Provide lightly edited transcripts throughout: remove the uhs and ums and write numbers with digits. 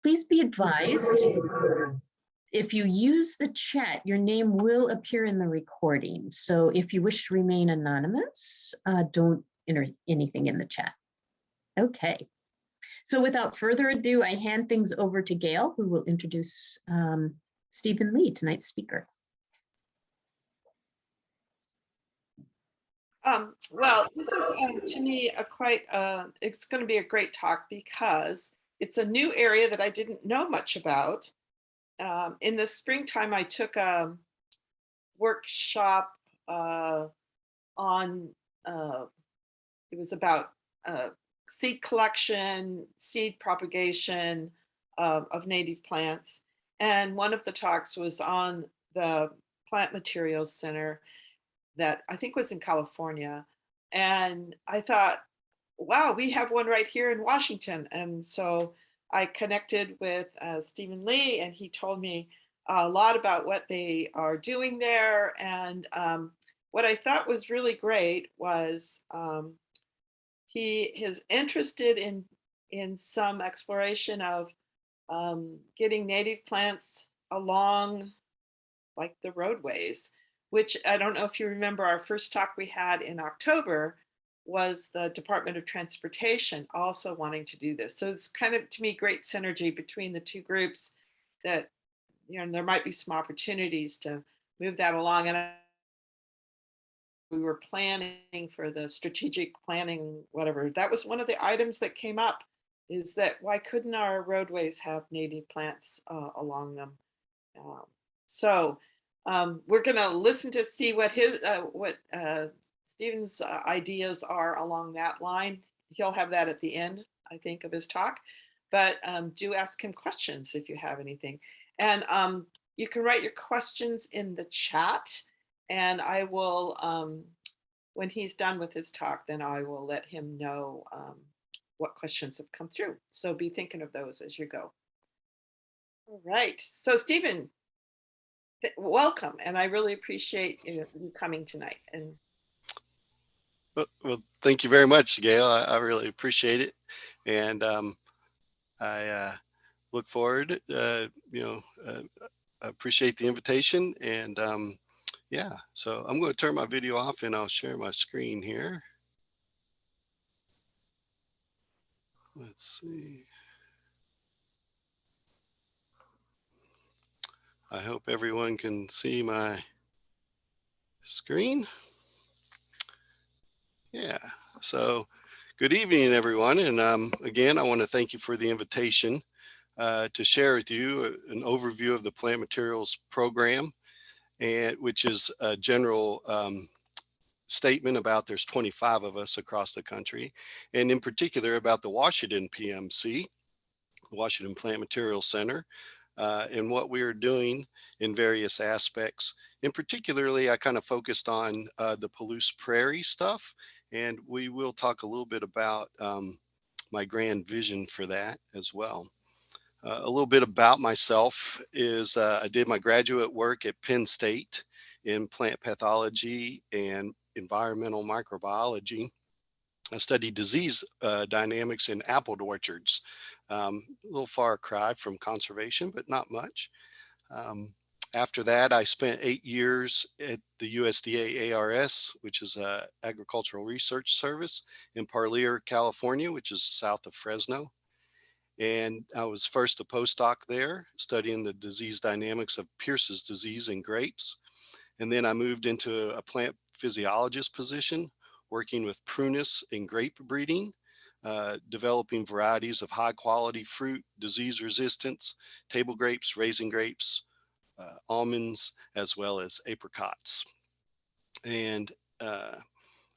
Please be advised, if you use the chat, your name will appear in the recording. So if you wish to remain anonymous, don't enter anything in the chat. Okay. So without further ado, I hand things over to Gail, who will introduce Stephen Lee, tonight's speaker. Well, this is to me it's going to be a great talk because it's a new area that I didn't know much about. In the springtime, I took a workshop on, it was about seed collection, seed propagation of native plants. And one of the talks was on the Plant Materials Center that I think was in California. And I thought, wow, we have one right here in Washington. And so I connected with Stephen Lee, and he told me a lot about what they are doing there. And what I thought was really great was he is interested in some exploration of getting native plants along like the roadways, which I don't know if you remember, our first talk we had in October was the Department of Transportation also wanting to do this. So it's kind of, to me, great synergy between the two groups that, you know, there might be some opportunities to move that along. And we were planning for the strategic planning, whatever. That was one of the items that came up, is that why couldn't our roadways have native plants along them? So we're going to listen to see what his Stephen's ideas are along that line. He'll have that at the end, I think, of his talk. But do ask him questions if you have anything. And you can write your questions in the chat. And I will, when he's done with his talk, then I will let him know what questions have come through. So be thinking of those as you go. All right. So Stephen, welcome. And I really appreciate you coming tonight. And well, thank you very much, Gail. I really appreciate it. And I look forward, I appreciate the invitation. And yeah, so I'm going to turn my video off and I'll share my screen here. Let's see. I hope everyone can see my screen. Yeah, so good evening, everyone. And again, I want to thank you for the invitation to share with you an overview of the Plant Materials Program, and which is a general statement about there's 25 of us across the country, and in particular about the Washington PMC, Washington Plant Materials Center, and what we are doing in various aspects. And particularly, I kind of focused on the Palouse Prairie stuff, and we will talk a little bit about my grand vision for that as well. A little bit about myself is I did my graduate work at Penn State in plant pathology and environmental microbiology. I studied disease dynamics in apple orchards. A little far cry from conservation, but not much. After that, I spent 8 years at the USDA-ARS, which is an agricultural research service in Parlier, California, which is south of Fresno. And I was first a postdoc there, studying the disease dynamics of Pierce's disease in grapes. And then I moved into a plant physiologist position, working with Prunus and Grape breeding, developing varieties of high quality fruit, disease resistance, table grapes, raisin grapes, almonds, as well as apricots. And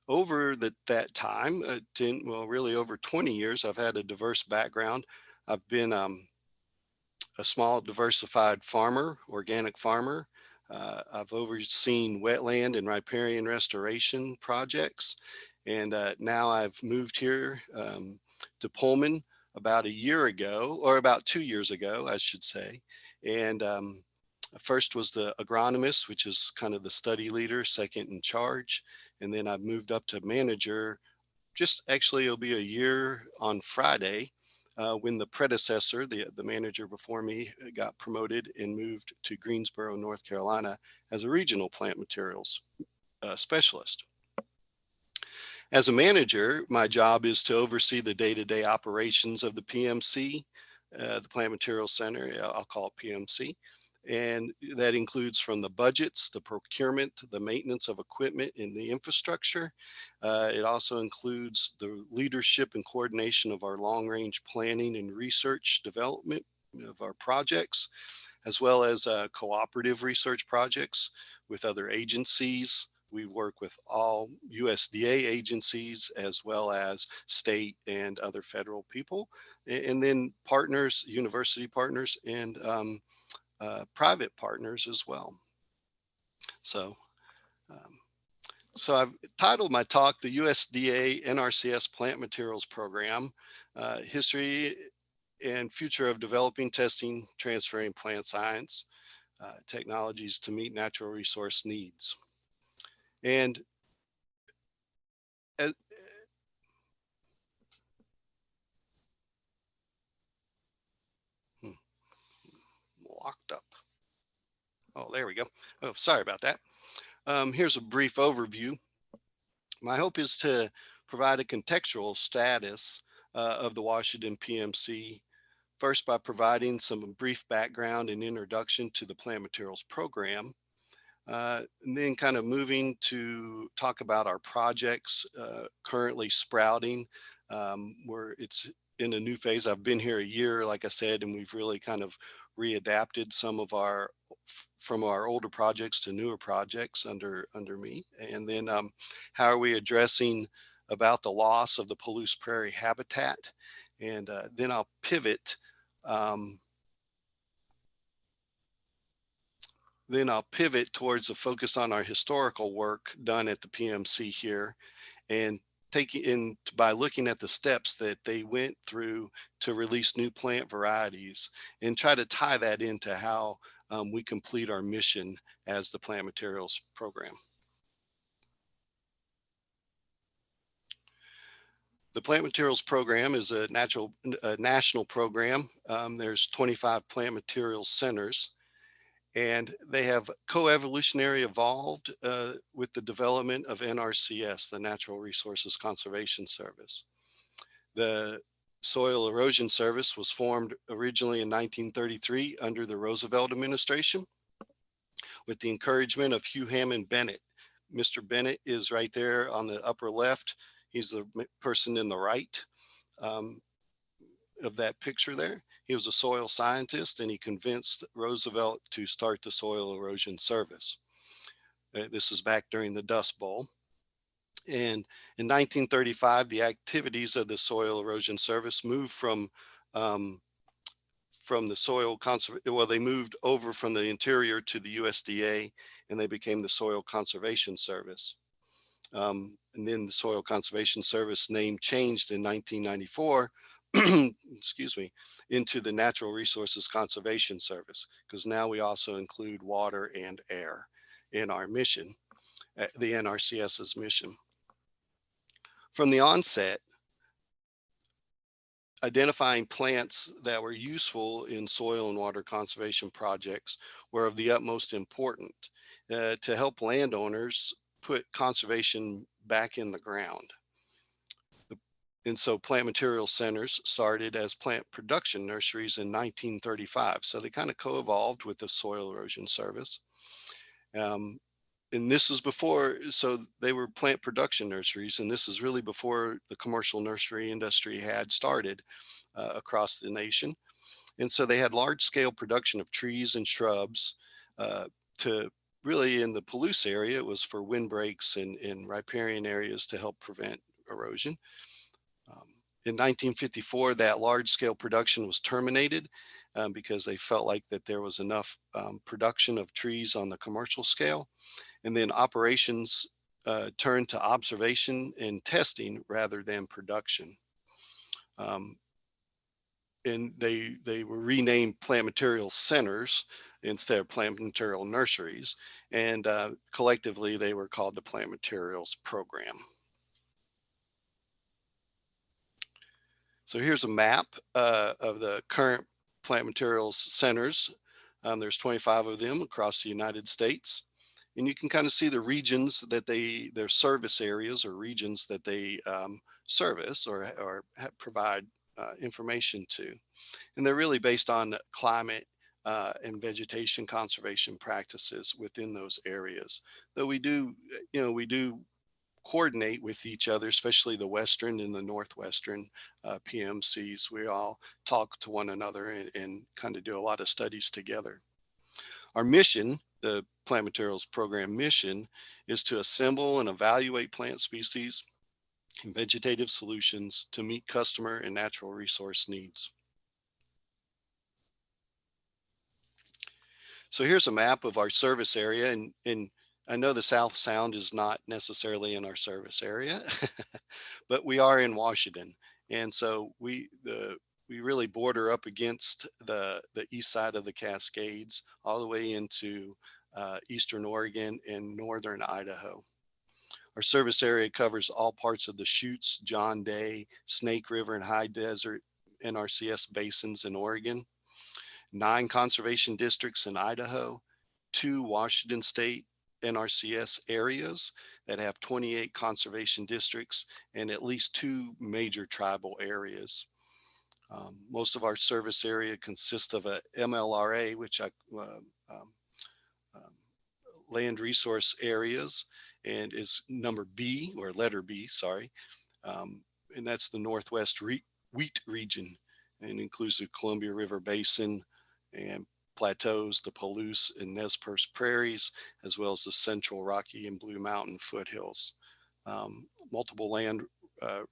over that time, really over 20 years, I've had a diverse background. I've been a small diversified farmer, organic farmer. I've overseen wetland and riparian restoration projects. And now I've moved here to Pullman about a year ago, or about 2 years ago, I should say. And first was the agronomist, which is kind of the study leader, second in charge. And then I've moved up to manager. Just actually, it'll be a year on Friday. when the predecessor, the manager before me, got promoted and moved to Greensboro, North Carolina as a regional plant materials specialist. As a manager, my job is to oversee the day-to-day operations of the PMC, the Plant Materials Center. I'll call it PMC. And that includes from the budgets, the procurement, the maintenance of equipment and the infrastructure. It also includes the leadership and coordination of our long-range planning and research development of our projects, as well as cooperative research projects with other agencies. We work with all USDA agencies as well as state and other federal people, and then partners, university partners, and private partners as well. So I've titled my talk, the USDA-NRCS Plant Materials Program, History and Future of Developing, Testing, Transferring Plant Science Technologies to Meet Natural Resource Needs. And locked up. Oh, there we go. Oh, sorry about that. Here's a brief overview. My hope is to provide a contextual status of the Washington PMC, first by providing some brief background and introduction to the plant materials program, and then kind of moving to talk about our projects currently sprouting, where it's in a new phase. I've been here a year, like I said, and we've really kind of readapted some of from our older projects to newer projects under me. And then how are we addressing about the loss of the Palouse Prairie habitat? And then I'll pivot. Then I'll pivot towards a focus on our historical work done at the PMC here, and by looking at the steps that they went through to release new plant varieties, and try to tie that into how we complete our mission as the plant materials program. The plant materials program is a national program. There's 25 plant materials centers, and they have co-evolutionary evolved with the development of NRCS, the Natural Resources Conservation Service. The Soil Erosion Service was formed originally in 1933 under the Roosevelt administration with the encouragement of Hugh Hammond Bennett. Mr. Bennett is right there on the upper left. He's the person in the right of that picture there. He was a soil scientist, and he convinced Roosevelt to start the Soil Erosion Service. This is back during the Dust Bowl. And in 1935, the activities of the Soil Erosion Service moved from the soil conservation, well, they moved over from the interior to the USDA, and they became the Soil Conservation Service. And then the Soil Conservation Service name changed in 1994, excuse me, into the Natural Resources Conservation Service, because now we also include water and air in our mission, the NRCS's mission. From the onset, identifying plants that were useful in soil and water conservation projects were of the utmost importance to help landowners put conservation back in the ground. And so plant materials centers started as plant production nurseries in 1935. So they kind of co-evolved with the Soil Erosion Service. And this is before, so they were plant production nurseries, and this is really before the commercial nursery industry had started across the nation. And so they had large scale production of trees and shrubs to really, in the Palouse area, it was for windbreaks and riparian areas to help prevent erosion. In 1954, that large scale production was terminated because they felt like that there was enough production of trees on the commercial scale. And then operations turned to observation and testing rather than production. And they were renamed plant materials centers instead of plant material nurseries. And collectively, they were called the Plant Materials Program. So here's a map of the current plant materials centers. There's 25 of them across the United States. And you can kind of see the regions that their service areas or regions that they service or provide information to. And they're really based on climate and vegetation conservation practices within those areas. Though we do coordinate with each other, especially the Western and the Northwestern PMCs. We all talk to one another and kind of do a lot of studies together. Our mission, the Plant Materials Program mission, is to assemble and evaluate plant species and vegetative solutions to meet customer and natural resource needs. So here's a map of our service area, and I know the South Sound is not necessarily in our service area, but we are in Washington. And so we really border up against the east side of the Cascades, all the way into eastern Oregon and northern Idaho. Our service area covers all parts of the Chutes, John Day, Snake River, and High Desert NRCS basins in Oregon, 9 conservation districts in Idaho, 2 Washington State NRCS areas that have 28 conservation districts, and at least 2 major tribal areas. Most of our service area consists of a MLRA, which land resource areas, and is number B, or letter B, sorry. And that's the Northwest Wheat region, and includes the Columbia River Basin and plateaus, the Palouse and Nez Perce prairies, as well as the Central Rocky and Blue Mountain foothills. Multiple land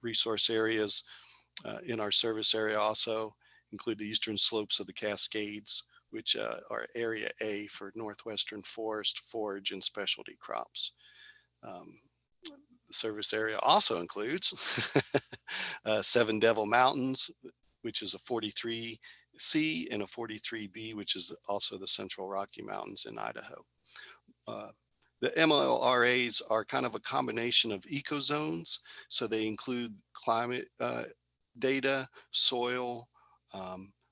resource areas in our service area also include the eastern slopes of the Cascades, which are Area A for Northwestern forest, forage, and specialty crops. The service area also includes 7 Devil Mountains, which is a 43C, and a 43B, which is also the Central Rocky Mountains in Idaho. The MLRAs are kind of a combination of ecozones, so they include climate data, soil,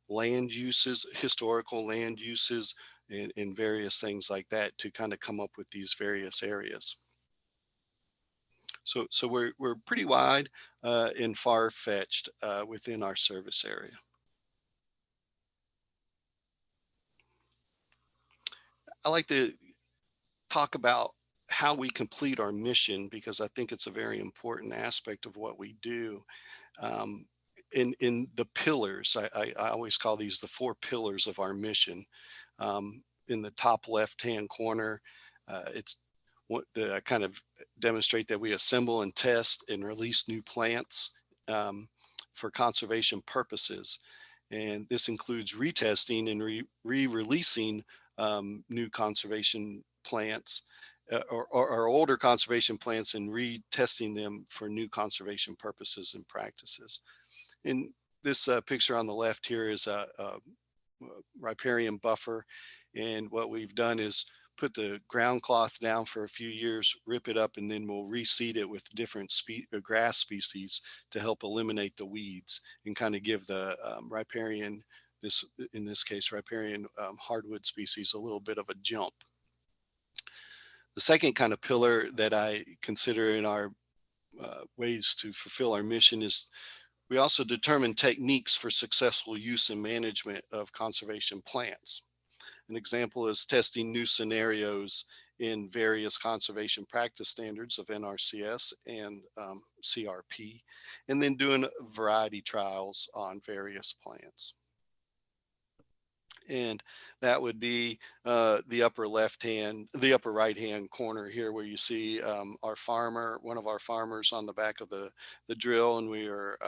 land uses, historical land uses, and various things like that to kind of come up with these various areas. So we're pretty wide and far-fetched within our service area. I like to talk about how we complete our mission, because I think it's a very important aspect of what we do. In the pillars, I always call these the 4 pillars of our mission. In the top left-hand corner, it's what I kind of demonstrate that we assemble and test and release new plants for conservation purposes. And this includes retesting and re-releasing new conservation plants or older conservation plants, and retesting them for new conservation purposes and practices. And this picture on the left here is a riparian buffer. And what we've done is put the ground cloth down for a few years, rip it up, and then we'll reseed it with different grass species to help eliminate the weeds and kind of give the riparian, in this case, riparian hardwood species, a little bit of a jump. The second kind of pillar that I consider in our ways to fulfill our mission is we also determine techniques for successful use and management of conservation plants. An example is testing new scenarios in various conservation practice standards of NRCS and CRP, and then doing variety trials on various plants. And that would be the upper right-hand corner here, where you see our farmer, one of our farmers on the back of the drill, and we are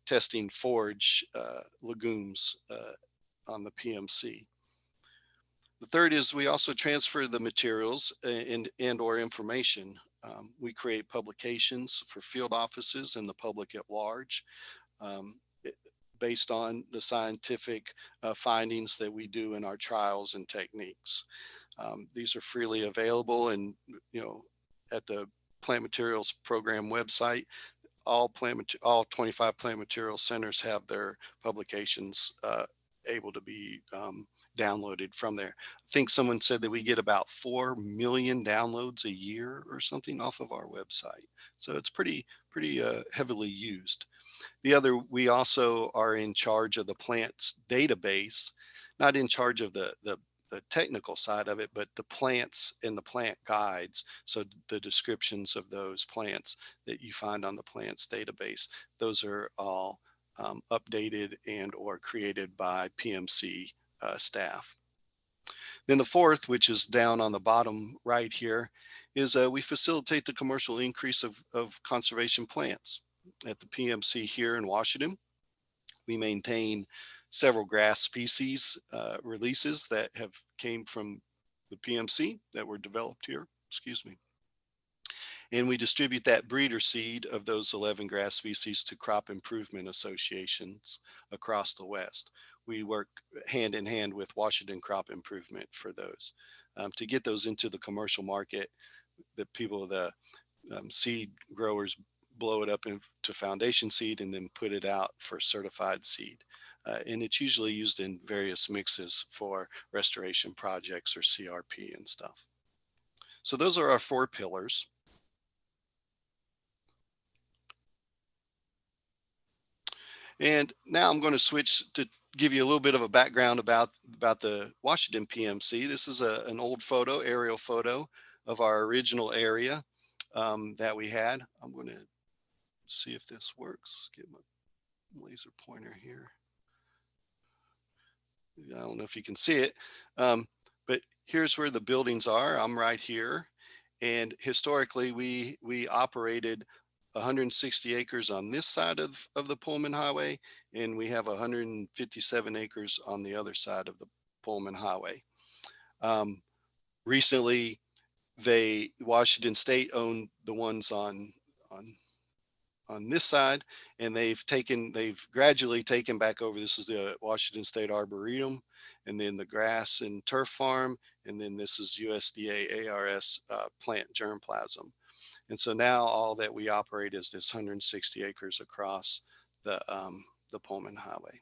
testing forage legumes on the PMC. The third is we also transfer the materials and or information. We create publications for field offices and the public at large, based on the scientific findings that we do in our trials and techniques. These are freely available, and at the Plant Materials Program website, all 25 plant materials centers have their publications able to be downloaded from there. I think someone said that we get about 4 million downloads a year or something off of our website. So it's pretty heavily used. We also are in charge of the plants database, not in charge of the technical side of it, but the plants and the plant guides. So the descriptions of those plants that you find on the plants database, those are all updated and or created by PMC staff. Then the fourth, which is down on the bottom right here, is we facilitate the commercial increase of conservation plants. At the PMC here in Washington, we maintain several grass species releases that have came from the PMC that were developed here, excuse me. And we distribute that breeder seed of those 11 grass species to crop improvement associations across the West. We work hand in hand with Washington Crop Improvement for those to get those into the commercial market. The people, the seed growers blow it up into foundation seed and then put it out for certified seed. And it's usually used in various mixes for restoration projects or CRP and stuff. So those are our 4 pillars. And now I'm going to switch to give you a little bit of a background about the Washington PMC. This is an old photo, aerial photo of our original area that we had. I'm going to see if this works. Get my laser pointer here. I don't know if you can see it, but here's where the buildings are. I'm right here. And historically, we operated 160 acres on this side of the Pullman Highway, and we have 157 acres on the other side of the Pullman Highway. Recently, Washington State owned the ones on this side, and they've gradually taken back over. This is the Washington State Arboretum, and then the grass and turf farm, and then this is USDA-ARS plant germplasm. And so now all that we operate is this 160 acres across the Pullman Highway.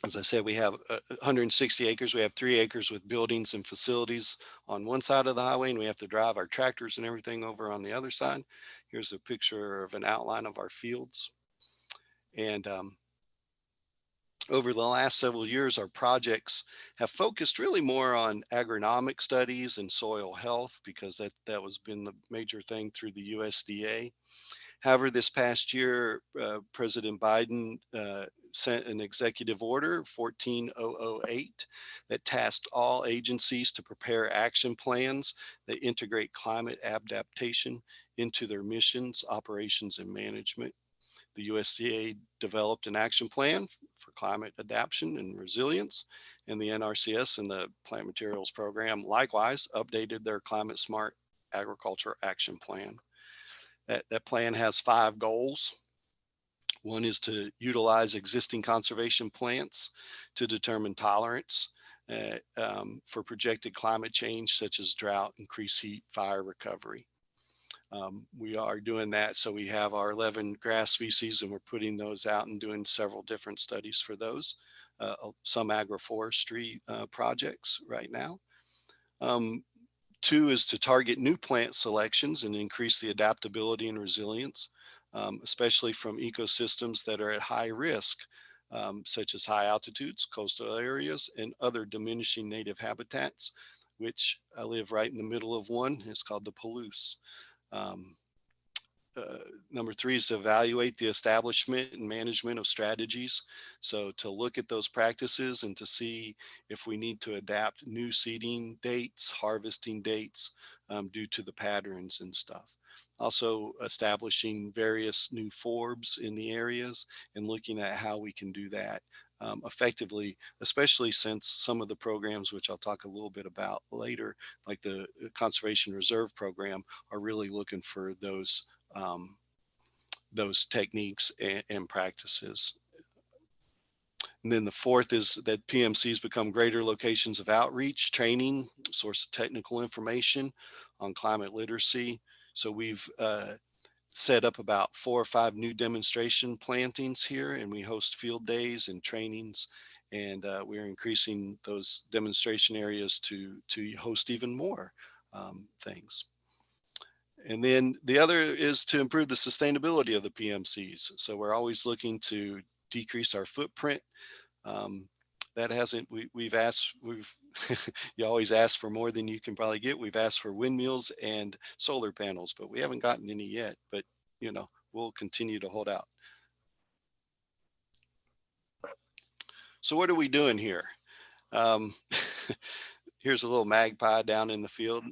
As I said, we have 160 acres. We have 3 acres with buildings and facilities on one side of the highway, and we have to drive our tractors and everything over on the other side. Here's a picture of an outline of our fields. And over the last several years, our projects have focused really more on agronomic studies and soil health, because that was been the major thing through the USDA. However, this past year, President Biden sent an executive order, 14008, that tasked all agencies to prepare action plans that integrate climate adaptation into their missions, operations, and management. The USDA developed an action plan for climate adaptation and resilience, and the NRCS and the Plant Materials Program likewise updated their climate smart agriculture action plan. That plan has 5 goals. One is to utilize existing conservation plants to determine tolerance for projected climate change, such as drought, increased heat, fire recovery. We are doing that. So we have our 11 grass species, and we're putting those out and doing several different studies for those, some agroforestry projects right now. 2 is to target new plant selections and increase the adaptability and resilience, especially from ecosystems that are at high risk, such as high altitudes, coastal areas, and other diminishing native habitats, which I live right in the middle of one. It's called the Palouse. Number 3 is to evaluate the establishment and management of strategies. So to look at those practices and to see if we need to adapt new seeding dates, harvesting dates due to the patterns and stuff. Also establishing various new forbs in the areas and looking at how we can do that effectively, especially since some of the programs, which I'll talk a little bit about later, like the Conservation Reserve Program, are really looking for those techniques and practices. And then the fourth is that PMCs become greater locations of outreach, training, source of technical information on climate literacy. So we've set up about 4 or 5 new demonstration plantings here, and we host field days and trainings, and we're increasing those demonstration areas to host even more things. And then the other is to improve the sustainability of the PMCs. So we're always looking to decrease our footprint. That hasn't, we've asked, you always ask for more than you can probably get. We've asked for windmills and solar panels, but we haven't gotten any yet, but you know, we'll continue to hold out. So what are we doing here? Here's a little magpie down in the field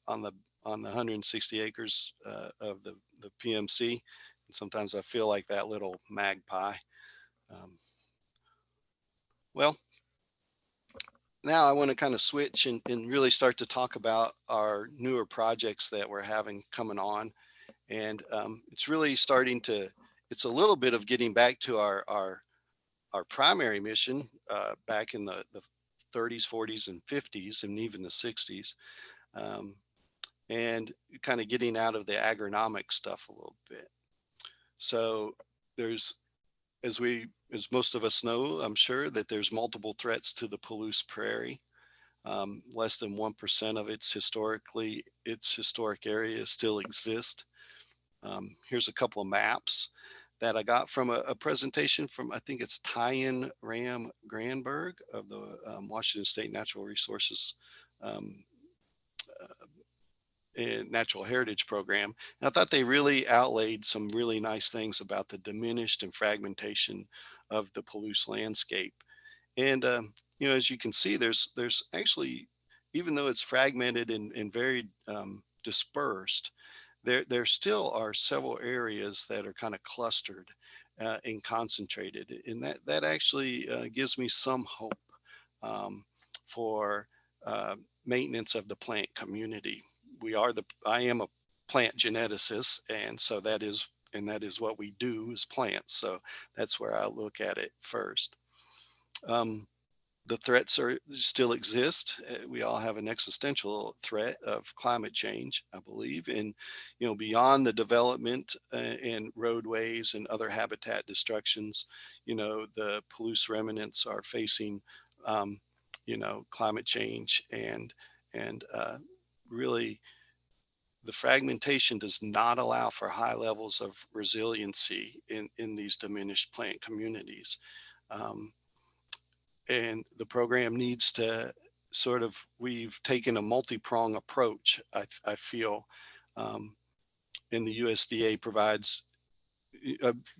on the 160 acres of the PMC. And sometimes I feel like that little magpie. Well, now I want to kind of switch and really start to talk about our newer projects that we're having coming on. And it's really starting to, it's a little bit of getting back to our primary mission back in the 30s, 40s, and 50s, and even the 60s. And kind of getting out of the agronomic stuff a little bit. So there's, as most of us know, I'm sure that there's multiple threats to the Palouse Prairie. Less than 1% of its historic areas still exist. Here's a couple of maps that I got from a presentation from, I think it's Tyan Ram Granberg of the Washington State Natural Resources and Natural Heritage Program. And I thought they really outlaid some really nice things about the diminished and fragmentation of the Palouse landscape. And, you know, as you can see, there's actually, even though it's fragmented and very dispersed, there still are several areas that are kind of clustered and concentrated. And that actually gives me some hope for maintenance of the plant community. I am a plant geneticist, and so that is what we do as plants. So that's where I look at it first. The threats still exist. We all have an existential threat of climate change, I believe, and you know, beyond the development and roadways and other habitat destructions, you know, the Palouse remnants are facing, you know, climate change and really the fragmentation does not allow for high levels of resiliency in these diminished plant communities. And the program needs to sort of, we've taken a multi-prong approach, I feel, and the USDA provides,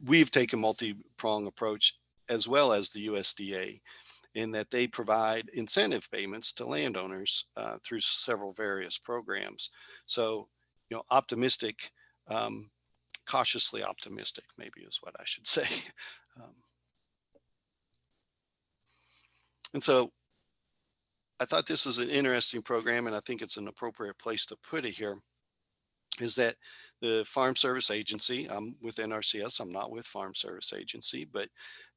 we've taken multi-prong approach as well as the USDA, in that they provide incentive payments to landowners through several various programs. So, you know, optimistic, cautiously optimistic, maybe is what I should say. And so I thought this is an interesting program, and I think it's an appropriate place to put it here, is that the Farm Service Agency, I'm with NRCS, I'm not with Farm Service Agency, but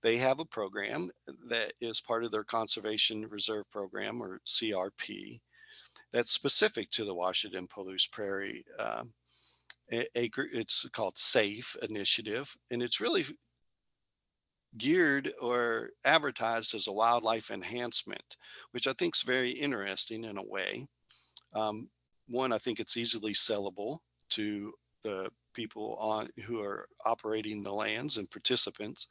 they have a program that is part of their Conservation Reserve Program, or CRP, that's specific to the Washington Palouse Prairie acre. It's called SAFE Initiative, and it's really geared or advertised as a wildlife enhancement, which I think is very interesting in a way. One, I think it's easily sellable to the people who are operating the lands and participants.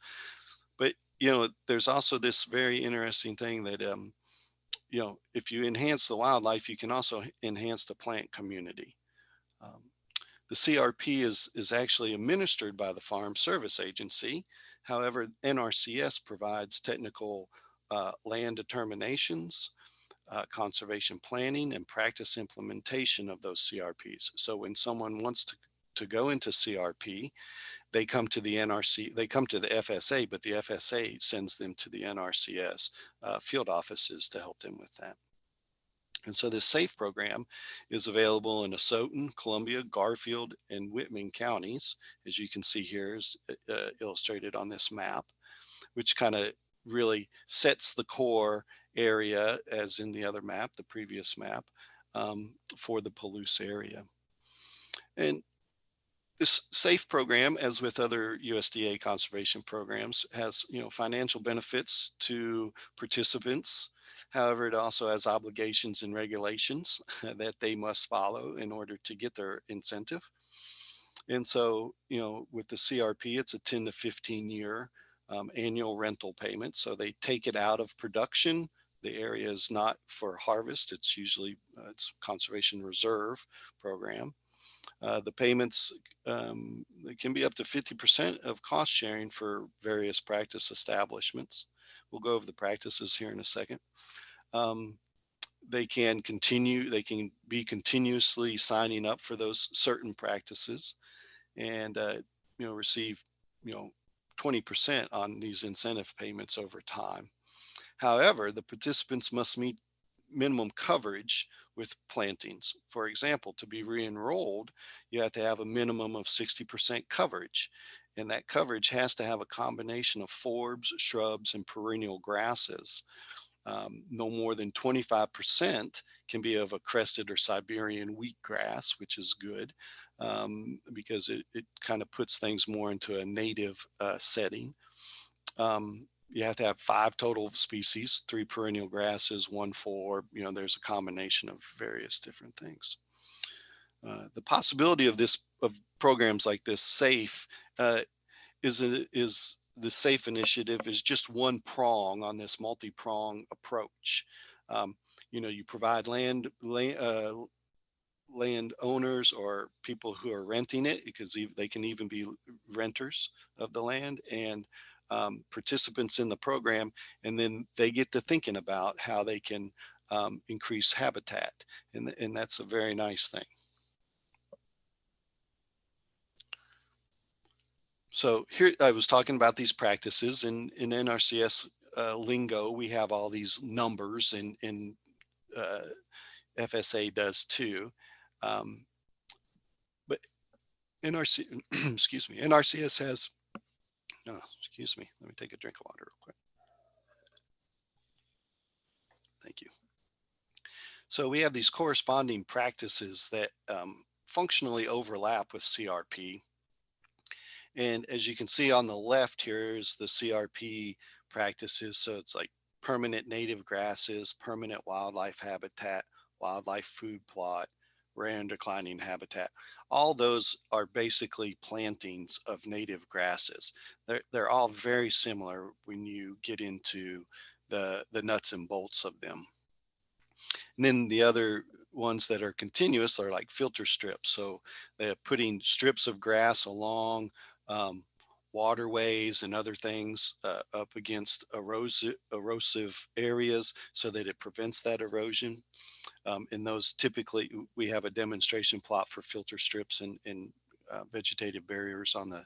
But, you know, there's also this very interesting thing that, you know, if you enhance the wildlife, you can also enhance the plant community. The CRP is actually administered by the Farm Service Agency. However, NRCS provides technical land determinations, conservation planning, and practice implementation of those CRPs. So when someone wants to go into CRP, they come to the FSA, but the FSA sends them to the NRCS field offices to help them with that. And so this SAFE program is available in Asotin, Columbia, Garfield, and Whitman counties, as you can see here is illustrated on this map, which kind of really sets the core area, as in the other map, the previous map, for the Palouse area. And this SAFE program, as with other USDA conservation programs, has financial benefits to participants. However, it also has obligations and regulations that they must follow in order to get their incentive. And so, with the CRP, it's a 10 to 15 year annual rental payment. So they take it out of production. The area is not for harvest. It's usually it's conservation reserve program. The payments it can be up to 50% of cost sharing for various practice establishments. We'll go over the practices here in a second. They can be continuously signing up for those certain practices, and receive 20% on these incentive payments over time. However, the participants must meet minimum coverage with plantings. For example, to be re-enrolled, you have to have a minimum of 60% coverage. And that coverage has to have a combination of forbs, shrubs, and perennial grasses. No more than 25% can be of a crested or Siberian wheatgrass, which is good because it kind of puts things more into a native setting. You have to have 5 total species, 3 perennial grasses, 1 forb. There's a combination of various different things. The possibility of programs like this SAFE is the SAFE initiative is just one prong on this multi-prong approach. You provide land owners or people who are renting it, because they can even be renters of the land, and participants in the program, and then they get to thinking about how they can increase habitat, and that's a very nice thing. So here I was talking about these practices in NRCS lingo. We have all these numbers, and FSA does too. But NRCS has, excuse me, let me take a drink of water real quick. Thank you. So we have these corresponding practices that functionally overlap with CRP. And as you can see on the left here is the CRP practices. So it's like permanent native grasses, permanent wildlife habitat, wildlife food plot, rare and declining habitat. All those are basically plantings of native grasses. They're all very similar when you get into the nuts and bolts of them. And then the other ones that are continuous are like filter strips. So they're putting strips of grass along waterways and other things up against erosive areas so that it prevents that erosion. And those typically, we have a demonstration plot for filter strips and vegetative barriers on the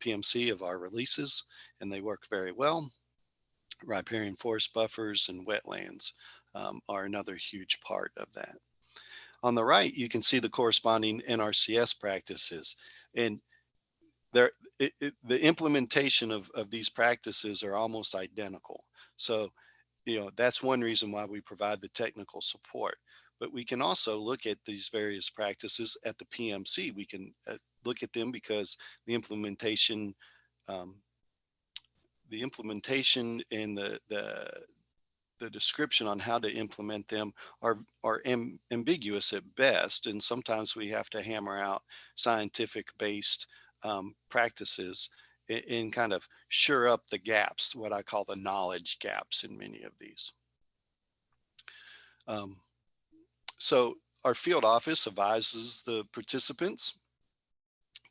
PMC of our releases, and they work very well. Riparian forest buffers and wetlands are another huge part of that. On the right, you can see the corresponding NRCS practices, and the implementation of these practices are almost identical. So, that's one reason why we provide the technical support. But we can also look at these various practices at the PMC. We can look at them because the implementation and the description on how to implement them are ambiguous at best, and sometimes we have to hammer out scientific-based practices and kind of sure up the gaps, what I call the knowledge gaps in many of these. So our field office advises the participants,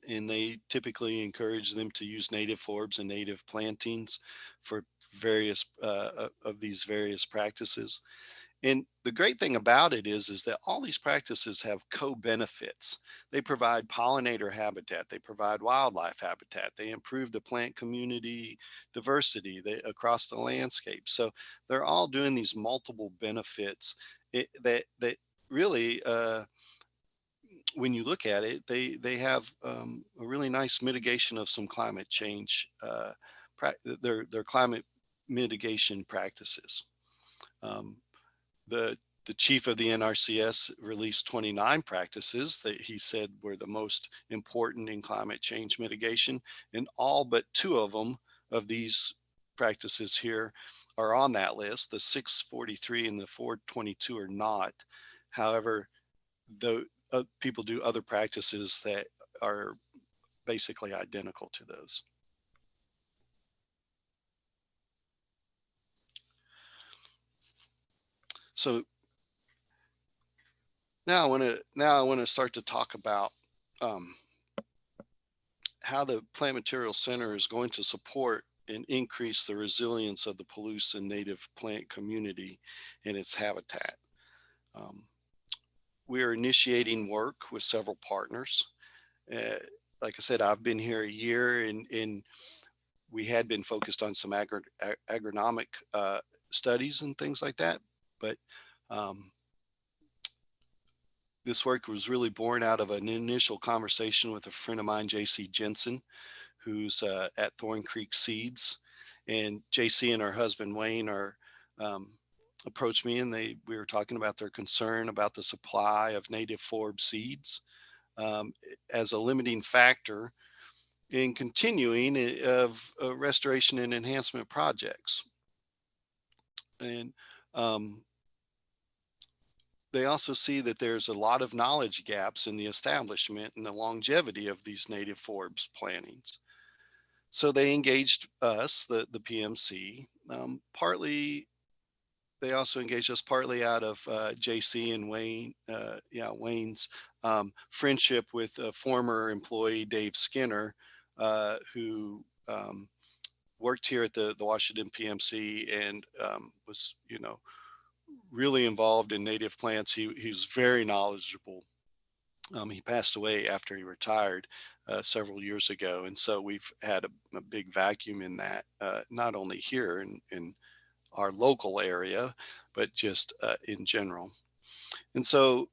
and they typically encourage them to use native forbs and native plantings for various of these various practices. And the great thing about it is that all these practices have co-benefits. They provide pollinator habitat, they provide wildlife habitat, they improve the plant community diversity across the landscape. So they're all doing these multiple benefits that really, when you look at it, they have a really nice mitigation of some climate change their climate mitigation practices. The chief of the NRCS released 29 practices that he said were the most important in climate change mitigation, and all but 2 of these practices here are on that list. The 643 and the 422 are not. However, the people do other practices that are basically identical to those. So now I want to start to talk about how the Plant Materials Center is going to support and increase the resilience of the Palouse and native plant community and its habitat. We are initiating work with several partners. Like I said, I've been here a year, and we had been focused on some agronomic studies and things like that, but this work was really born out of an initial conversation with a friend of mine, JC Jensen, who's at Thorn Creek Seeds. And JC and her husband Wayne approached me, and we were talking about their concern about the supply of native forb seeds as a limiting factor in continuing of restoration and enhancement projects. And they also see that there's a lot of knowledge gaps in the establishment and the longevity of these native forbs plantings. So they engaged us, the PMC, partly. They also engaged us partly out of JC and Wayne's friendship with a former employee, Dave Skinner, who worked here at the Washington PMC and was, really involved in native plants. He's very knowledgeable. He passed away after he retired several years ago. And so we've had a big vacuum in that, not only here in our local area, but just in general. And so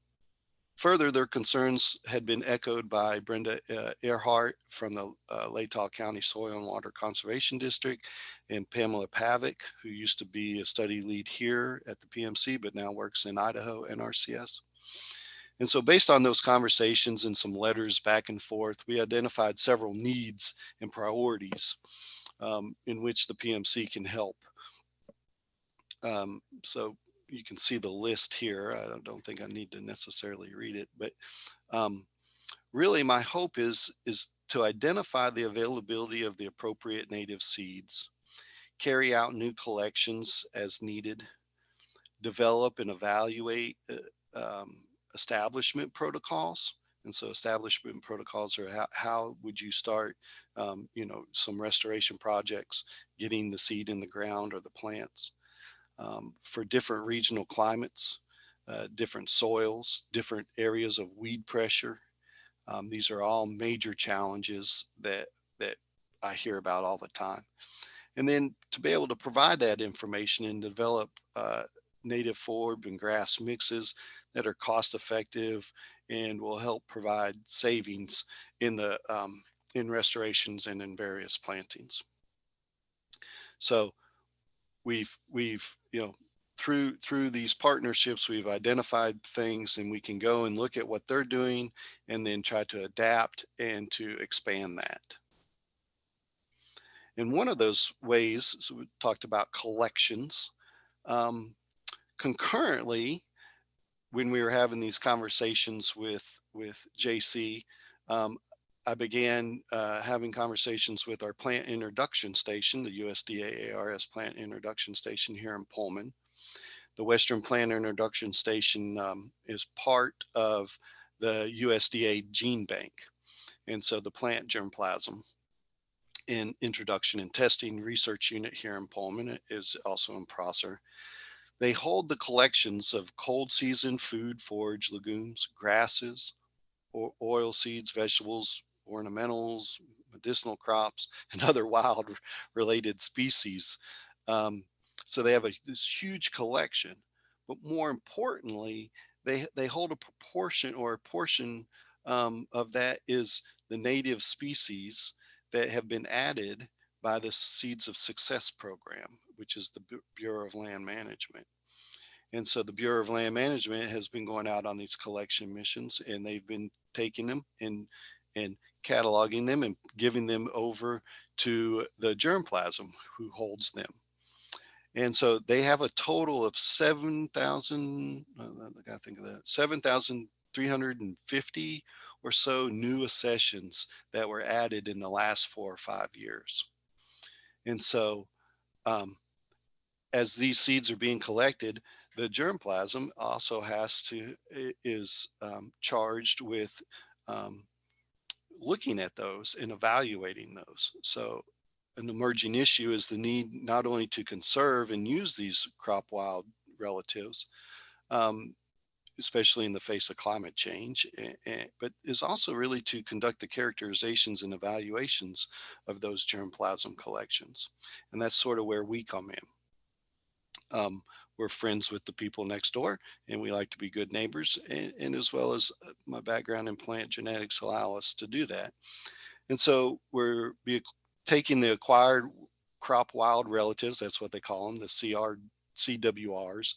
further, their concerns had been echoed by Brenda Earhart from the Latah County Soil and Water Conservation District, and Pamela Pavick, who used to be a study lead here at the PMC, but now works in Idaho NRCS. And so based on those conversations and some letters back and forth, we identified several needs and priorities in which the PMC can help. So you can see the list here. I don't think I need to necessarily read it, but really my hope is to identify the availability of the appropriate native seeds, carry out new collections as needed, develop and evaluate establishment protocols. And so establishment protocols are how would you start, some restoration projects, getting the seed in the ground or the plants. For different regional climates, different soils, different areas of weed pressure. These are all major challenges that I hear about all the time. And then to be able to provide that information and develop native forb and grass mixes that are cost effective and will help provide savings in restorations and in various plantings. So we've through these partnerships, we've identified things, and we can go and look at what they're doing and then try to adapt and to expand that. And one of those ways, so we talked about collections. Concurrently, when we were having these conversations with JC, I began having conversations with our plant introduction station, the USDA-ARS Plant Introduction Station here in Pullman. The Western Plant Introduction Station is part of the USDA Gene Bank. And so the plant germplasm in introduction and testing research unit here in Pullman is also in Prosser. They hold the collections of cold season food, forage, legumes, grasses, oil seeds, vegetables, ornamentals, medicinal crops, and other wild related species. So they have this huge collection, but more importantly, they hold a proportion, or a portion of that is the native species that have been added by the Seeds of Success program, which is the Bureau of Land Management. And so the Bureau of Land Management has been going out on these collection missions, and they've been taking them and cataloging them and giving them over to the germplasm who holds them. And so they have a total of 7,000, I gotta think of that, 7,350 or so new accessions that were added in the last 4 or 5 years. And so as these seeds are being collected, the germplasm also is charged with looking at those and evaluating those. So an emerging issue is the need not only to conserve and use these crop wild relatives, especially in the face of climate change, but is also really to conduct the characterizations and evaluations of those germplasm collections. And that's sort of where we come in. We're friends with the people next door, and we like to be good neighbors, and as well as my background in plant genetics allow us to do that. And so we're taking the acquired crop wild relatives, that's what they call them, the CWRs,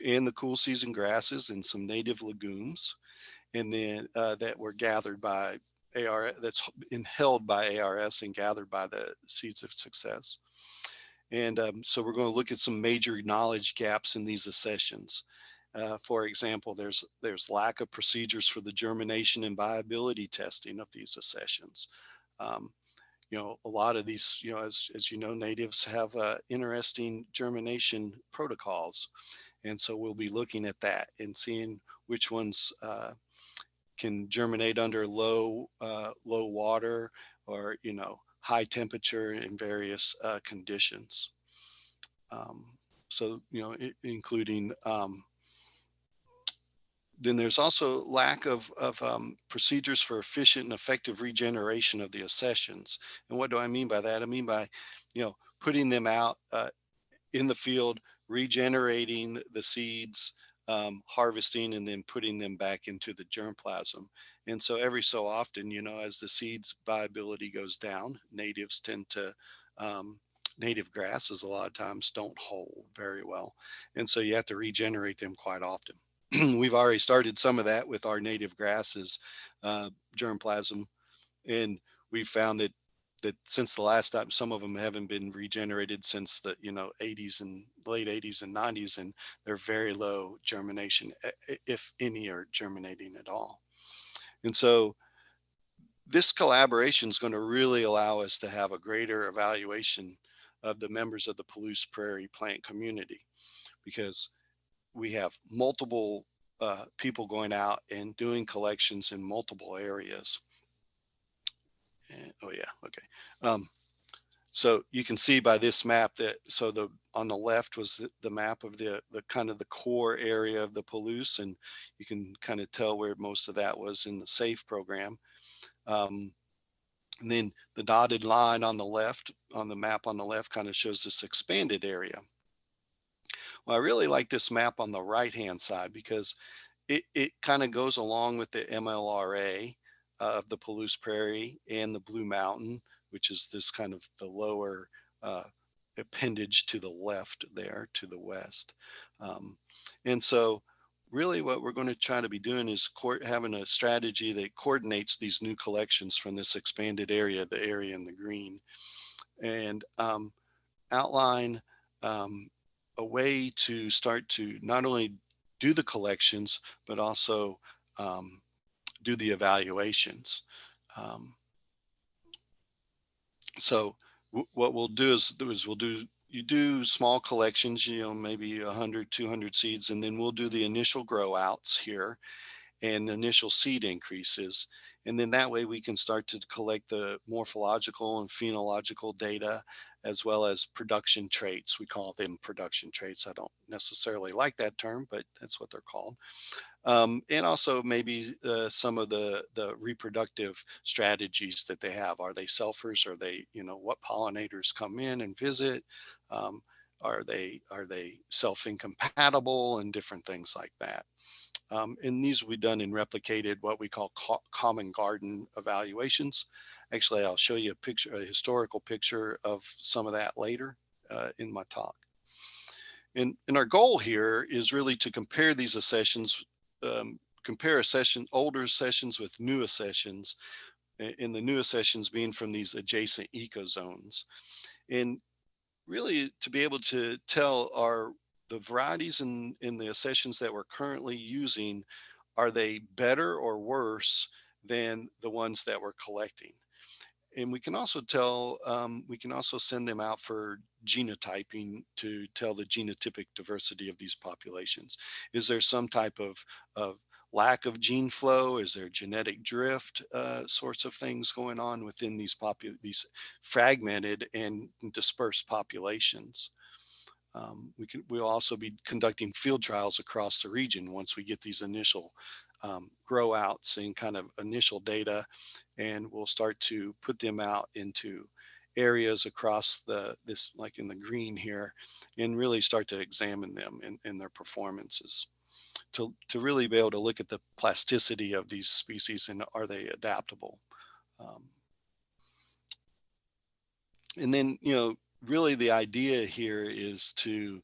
and the cool season grasses and some native legumes, and then that were gathered by ARS, that's been held by ARS and gathered by the Seeds of Success. And so we're going to look at some major knowledge gaps in these accessions. For example, there's lack of procedures for the germination and viability testing of these accessions. You know, a lot of these, you know, as you know, natives have interesting germination protocols. And so we'll be looking at that and seeing which ones can germinate under low water or, you know, high temperature in various conditions. So, you know, including, then there's also lack of procedures for efficient and effective regeneration of the accessions. And what do I mean by that? I mean by, you know, putting them out in the field, regenerating the seeds, harvesting, and then putting them back into the germplasm. And so every so often, you know, as the seeds viability goes down, natives tend to, native grasses a lot of times don't hold very well. And so you have to regenerate them quite often. We've already started some of that with our native grasses germplasm, and we've found that since the last time, some of them haven't been regenerated since the, you know, 80s and late 80s and 90s, and they're very low germination, if any are germinating at all. And so this collaboration is going to really allow us to have a greater evaluation of the members of the Palouse Prairie plant community, because we have multiple people going out and doing collections in multiple areas. And, oh yeah, okay. So you can see by this map that, so on the left was the map of the kind of the core area of the Palouse, and you can kind of tell where most of that was in the SAFE program. And then the dotted line on the left, on the map on the left, kind of shows this expanded area. Well, I really like this map on the right-hand side because it kind of goes along with the MLRA of the Palouse Prairie and the Blue Mountain, which is this kind of the lower appendage to the left there to the west. And so really what we're going to try to be doing is having a strategy that coordinates these new collections from this expanded area, the area in the green, and outline a way to start to not only do the collections, but also do the evaluations. So what we'll do is you do small collections, you know, maybe 100, 200 seeds, and then we'll do the initial grow outs here and initial seed increases. And then that way we can start to collect the morphological and phenological data, as well as production traits. We call them production traits. I don't necessarily like that term, but that's what they're called. And also maybe some of the reproductive strategies that they have. Are they selfers? Are they, you know, what pollinators come in and visit? Are they self-incompatible, and different things like that. And these will be done in replicated, what we call common garden evaluations. Actually, I'll show you a picture, a historical picture of some of that later in my talk. And our goal here is really to compare these accessions, compare older accessions with new accessions, in the new accessions being from these adjacent ecozones. And really to be able to tell, the varieties in the accessions that we're currently using, are they better or worse than the ones that we're collecting? And we can also tell, we can also send them out for genotyping to tell the genotypic diversity of these populations. Is there some type of lack of gene flow? Is there genetic drift, sorts of things going on within these fragmented and dispersed populations? We'll also be conducting field trials across the region once we get these initial grow outs and kind of initial data, and we'll start to put them out into areas across this, like in the green here, and really start to examine them and their performances to really be able to look at the plasticity of these species and are they adaptable. And then, really the idea here is to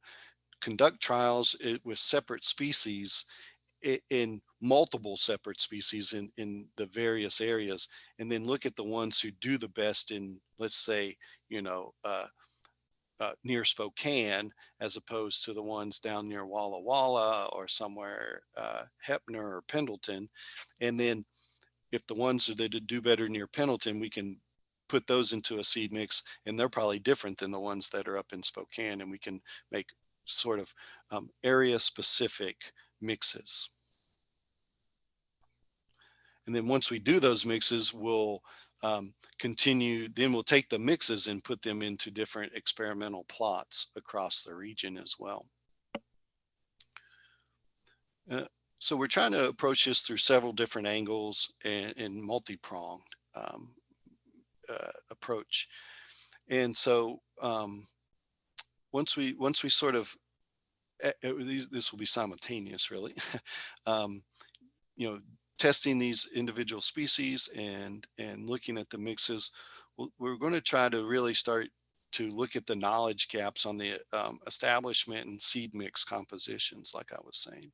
conduct trials with separate species, in multiple separate species in the various areas, and then look at the ones who do the best in, let's say, near Spokane, as opposed to the ones down near Walla Walla or somewhere, Heppner or Pendleton. And then if the ones that do better near Pendleton, we can put those into a seed mix, and they're probably different than the ones that are up in Spokane, and we can make sort of area specific mixes. And then once we do those mixes, we'll continue, then we'll take the mixes and put them into different experimental plots across the region as well. So we're trying to approach this through several different angles and multi-pronged approach. And so once we sort of, this will be simultaneous really, testing these individual species and looking at the mixes, we're going to try to really start to look at the knowledge gaps on the establishment and seed mix compositions, like I was saying.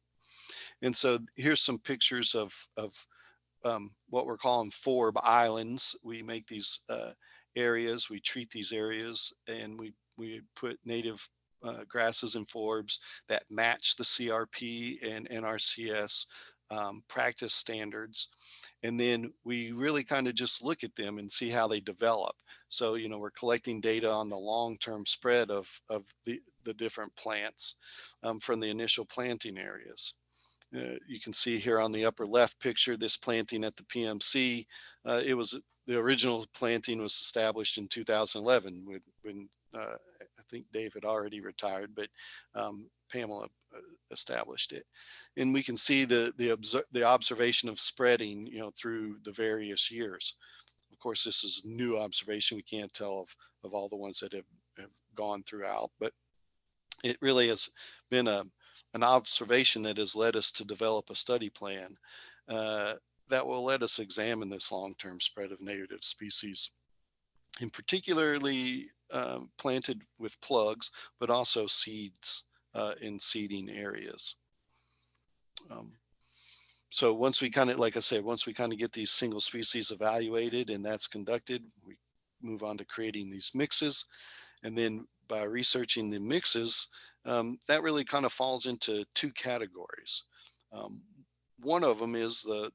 And so here's some pictures of what we're calling forb islands. We make these areas, we treat these areas, and we put native grasses and forbs that match the CRP and NRCS practice standards. And then we really kind of just look at them and see how they develop. So, we're collecting data on the long-term spread of the different plants from the initial planting areas. You can see here on the upper left picture, this planting at the PMC. The original planting was established in 2011 when I think Dave had already retired, but Pamela established it. And we can see the observation of spreading, through the various years. Of course, this is new observation. We can't tell of all the ones that have gone throughout, but it really has been an observation that has led us to develop a study plan that will let us examine this long-term spread of native species, and particularly planted with plugs, but also seeds in seeding areas. So once we kind of, like I said, once we kind of get these single species evaluated and that's conducted, we move on to creating these mixes. And then by researching the mixes, that really kind of falls into two categories. One of them is the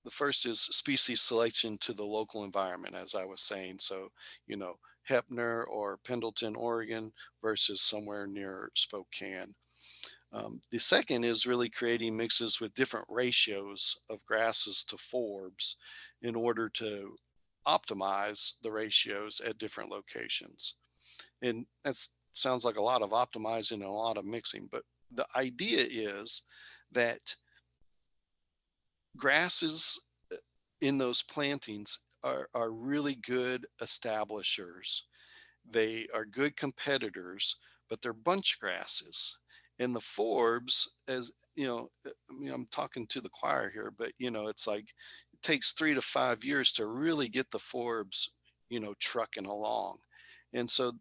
first is species selection to the local environment, as I was saying. So, Heppner or Pendleton, Oregon versus somewhere near Spokane. The second is really creating mixes with different ratios of grasses to forbs in order to optimize the ratios at different locations. And that sounds like a lot of optimizing and a lot of mixing, but the idea is that grasses in those plantings are really good establishers. They are good competitors, but they're bunch grasses. And the forbs, as you know, I mean, I'm talking to the choir here, but you know, it's like it takes 3 to 5 years to really get the forbs, you know, trucking along. And so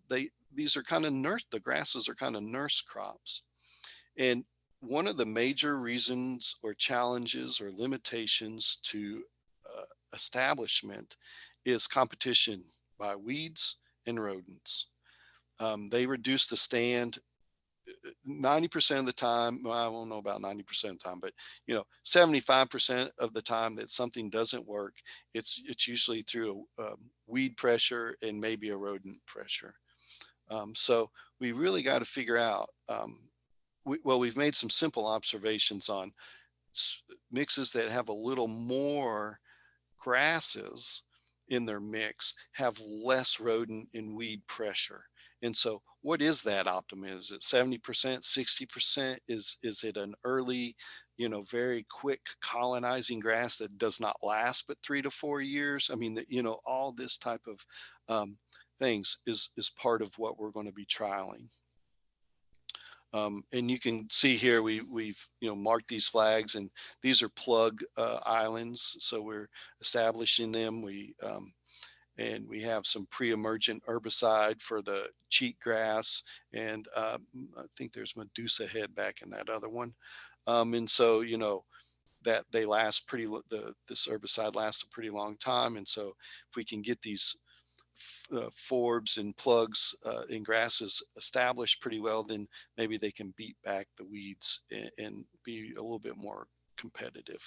these are kind of the grasses are kind of nurse crops. And one of the major reasons or challenges or limitations to establishment is competition by weeds and rodents. They reduce the stand 90% of the time. Well, I don't know about 90% of the time, but you know, 75% of the time that something doesn't work, it's usually through weed pressure and maybe a rodent pressure. So we really got to figure out. We've made some simple observations on mixes that have a little more grasses in their mix have less rodent and weed pressure. And so what is that optimum? Is it 70%, 60%? Is it an early, you know, very quick colonizing grass that does not last but 3 to 4 years? I mean, you know, all this type of things is part of what we're going to be trialing. And you can see here we've you know marked these flags, and these are plug islands, so we're establishing them. And we have some pre-emergent herbicide for the cheatgrass, and I think there's Medusa head back in that other one. And so you know that they last this herbicide lasts a pretty long time, and so if we can get these forbs and plugs and grasses established pretty well, then maybe they can beat back the weeds and be a little bit more competitive.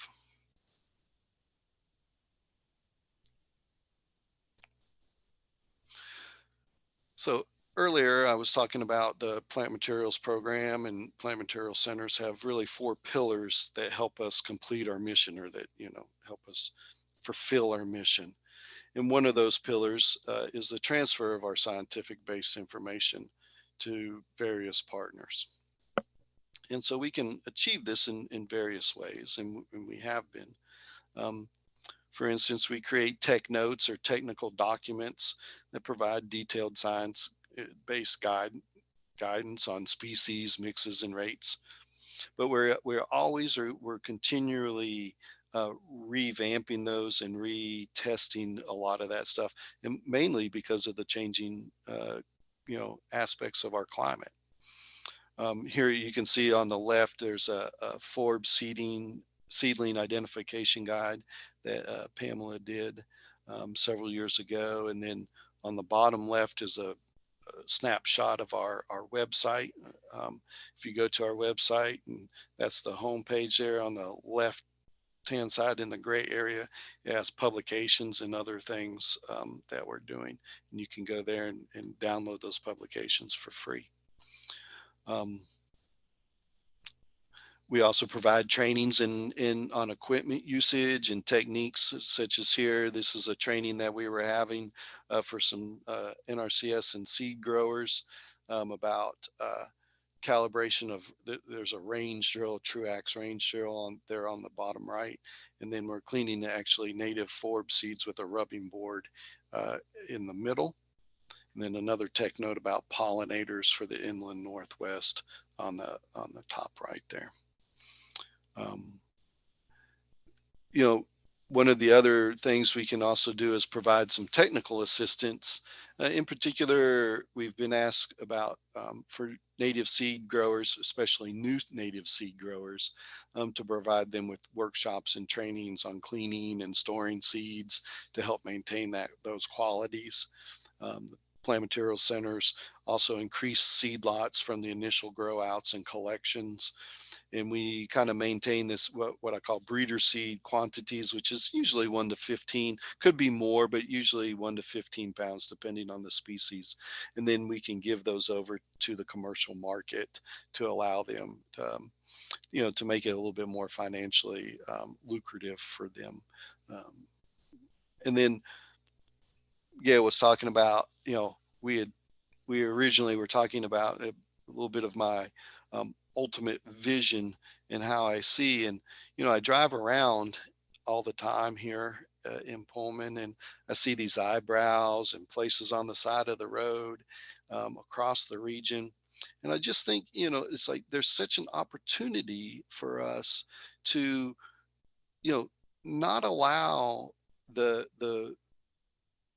So earlier I was talking about the plant materials program, and plant materials centers have really 4 pillars that help us complete our mission, or that, you know, help us fulfill our mission. And one of those pillars is the transfer of our scientific based information to various partners. And so we can achieve this in various ways, and we have been. For instance, we create tech notes or technical documents that provide detailed science-based guidance on species, mixes, and rates. But we're continually revamping those and retesting a lot of that stuff, and mainly because of the changing, you know, aspects of our climate. Here you can see on the left, there's a Forbes seedling identification guide that Pamela did several years ago. And then on the bottom left is a snapshot of our website. If you go to our website, and that's the home page there on the left hand side in the gray area, it has publications and other things that we're doing. And you can go there and download those publications for free. We also provide trainings on equipment usage and techniques, such as here. This is a training that we were having for some NRCS and seed growers about calibration of, there's a range drill, Truax range drill there on the bottom right. And then we're cleaning the actually native forb seeds with a rubbing board in the middle. And then another tech note about pollinators for the inland Northwest on the top right there. You know, one of the other things we can also do is provide some technical assistance. In particular, we've been asked about for native seed growers, especially new native seed growers, to provide them with workshops and trainings on cleaning and storing seeds to help maintain those qualities. The Plant Materials Centers also increase seed lots from the initial grow outs and collections. And we kind of maintain this, what I call breeder seed quantities, which is usually 1 to 15, could be more, but usually 1 to 15 pounds, depending on the species. And then we can give those over to the commercial market to allow them to, you know, to make it a little bit more financially lucrative for them. And then, yeah, was talking about, you know, we originally were talking about a little bit of my ultimate vision and how I see. And, you know, I drive around all the time here in Pullman, and I see these eyebrows and places on the side of the road across the region. And I just think, it's like there's such an opportunity for us to, not allow the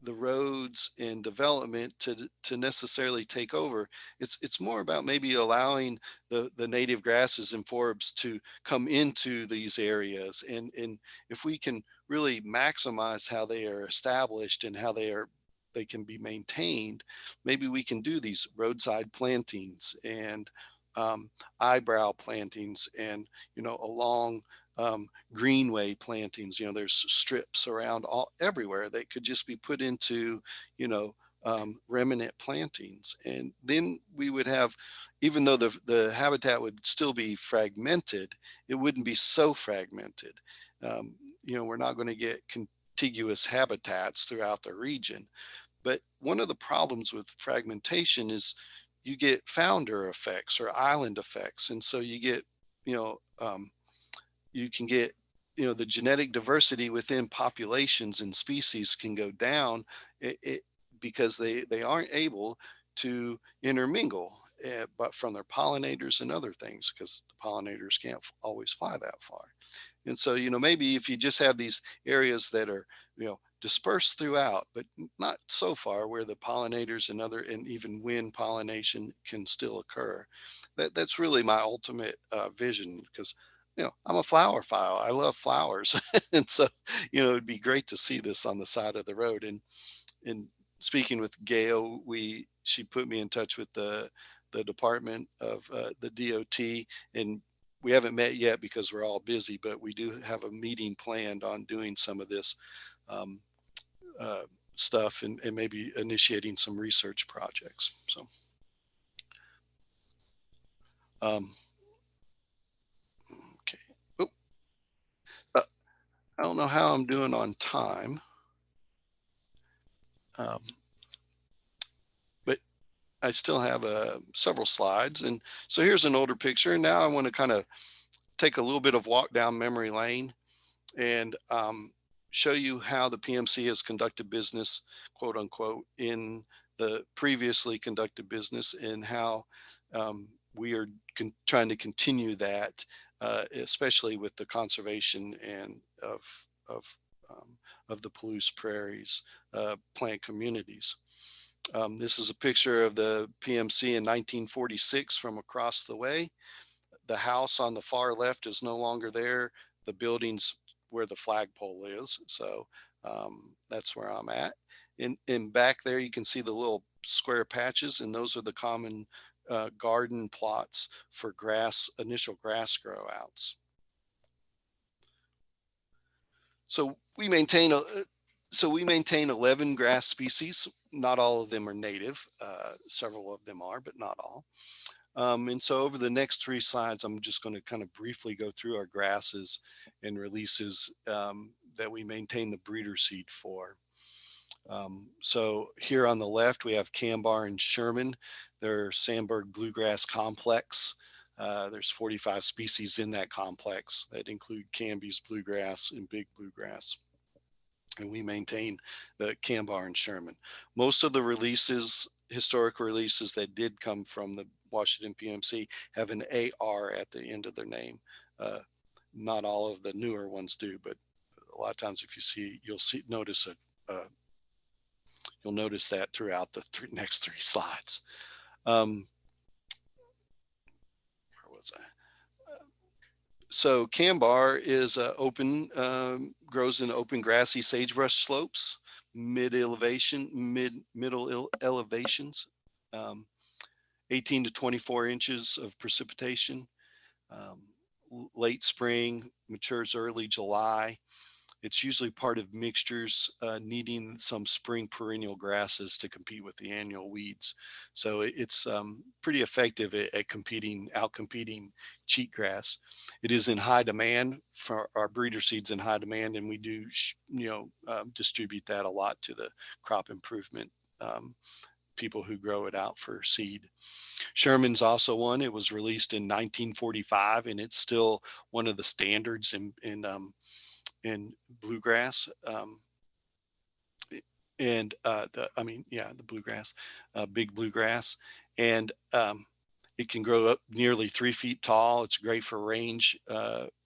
roads and development to necessarily take over. It's more about maybe allowing the native grasses and forbs to come into these areas, and if we can really maximize how they are established and how they can be maintained, maybe we can do these roadside plantings and eyebrow plantings, and along greenway plantings. There's strips around everywhere that could just be put into, remnant plantings. And then we would have, even though the habitat would still be fragmented, it wouldn't be so fragmented. We're not going to get contiguous habitats throughout the region. But one of the problems with fragmentation is you get founder effects or island effects. And so you get, you can get, the genetic diversity within populations and species can go down because they aren't able to intermingle, but from their pollinators and other things, because the pollinators can't always fly that far. And so, maybe if you just have these areas that are, dispersed throughout, but not so far where the pollinators and even wind pollination can still occur. That's really my ultimate vision, because, I'm a flower file. I love flowers. And so, it'd be great to see this on the side of the road. And speaking with Gail, she put me in touch with the department of the DOT, and we haven't met yet because we're all busy, but we do have a meeting planned on doing some of this stuff, and maybe initiating some research projects. So, okay. Oh, I don't know how I'm doing on time, but I still have several slides. And so here's an older picture. And now I want to kind of take a little bit of walk down memory lane and show you how the PMC has conducted business, quote unquote, in the previously conducted business, and how we are trying to continue that, especially with the conservation and of the Palouse Prairie's plant communities. This is a picture of the PMC in 1946 from across the way. The house on the far left is no longer there. The building's where the flagpole is. So that's where I'm at. And back there, you can see the little square patches, and those are the common garden plots for initial grass grow outs. So we maintain 11 grass species. Not all of them are native. Several of them are, but not all. And so over the next 3 slides, I'm just going to kind of briefly go through our grasses and releases that we maintain the breeder seed for. So here on the left, we have Cambar and Sherman. They're Sandberg bluegrass complex. There's 45 species in that complex that include Canby's bluegrass and big bluegrass. And we maintain the Cambar and Sherman. Most of the releases, historic releases that did come from the Washington PMC, have an AR at the end of their name. Not all of the newer ones do, but a lot of times if you see, you'll notice that throughout the next 3 slides. Where was I? So Cambar is open, grows in open grassy sagebrush slopes, middle elevations, 18 to 24 inches of precipitation, late spring, matures early July. It's usually part of mixtures needing some spring perennial grasses to compete with the annual weeds. So it's pretty effective at outcompeting cheatgrass. It is in high demand for our breeder seeds, in high demand, and we do distribute that a lot to the crop improvement people who grow it out for seed. Sherman's also one. It was released in 1945, and it's still one of the standards in bluegrass. The bluegrass, big bluegrass. And It can grow up nearly 3 feet tall. It's great for range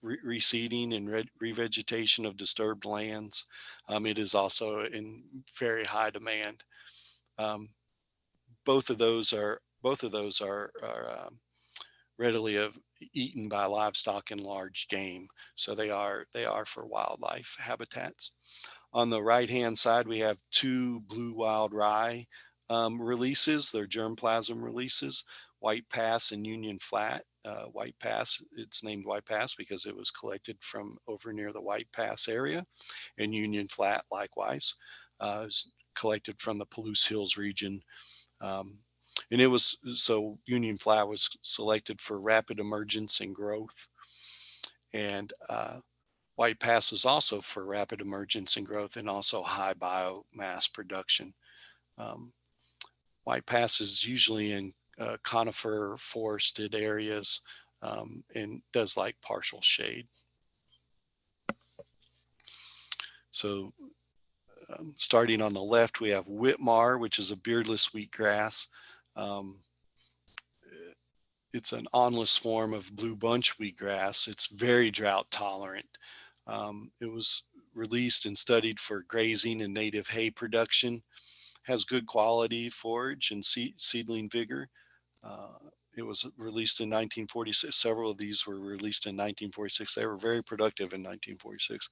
reseeding and revegetation of disturbed lands. It is also in very high demand. Both of those are readily eaten by livestock and large game. So they are for wildlife habitats. On the right-hand side, we have 2 blue wild rye releases. They're germplasm releases, White Pass and Union Flat. White Pass, it's named White Pass because it was collected from over near the White Pass area, and Union Flat likewise is collected from the Palouse Hills region. And Union Flat was selected for rapid emergence and growth. And White Pass is also for rapid emergence and growth and also high biomass production. White Pass is usually in conifer forested areas and does like partial shade. So starting on the left, we have Whitmar, which is a beardless wheatgrass. It's an awnless form of blue bunch wheatgrass. It's very drought tolerant. It was released and studied for grazing and native hay production. Has good quality forage and seedling vigor. It was released in 1946. Several of these were released in 1946. They were very productive in 1946.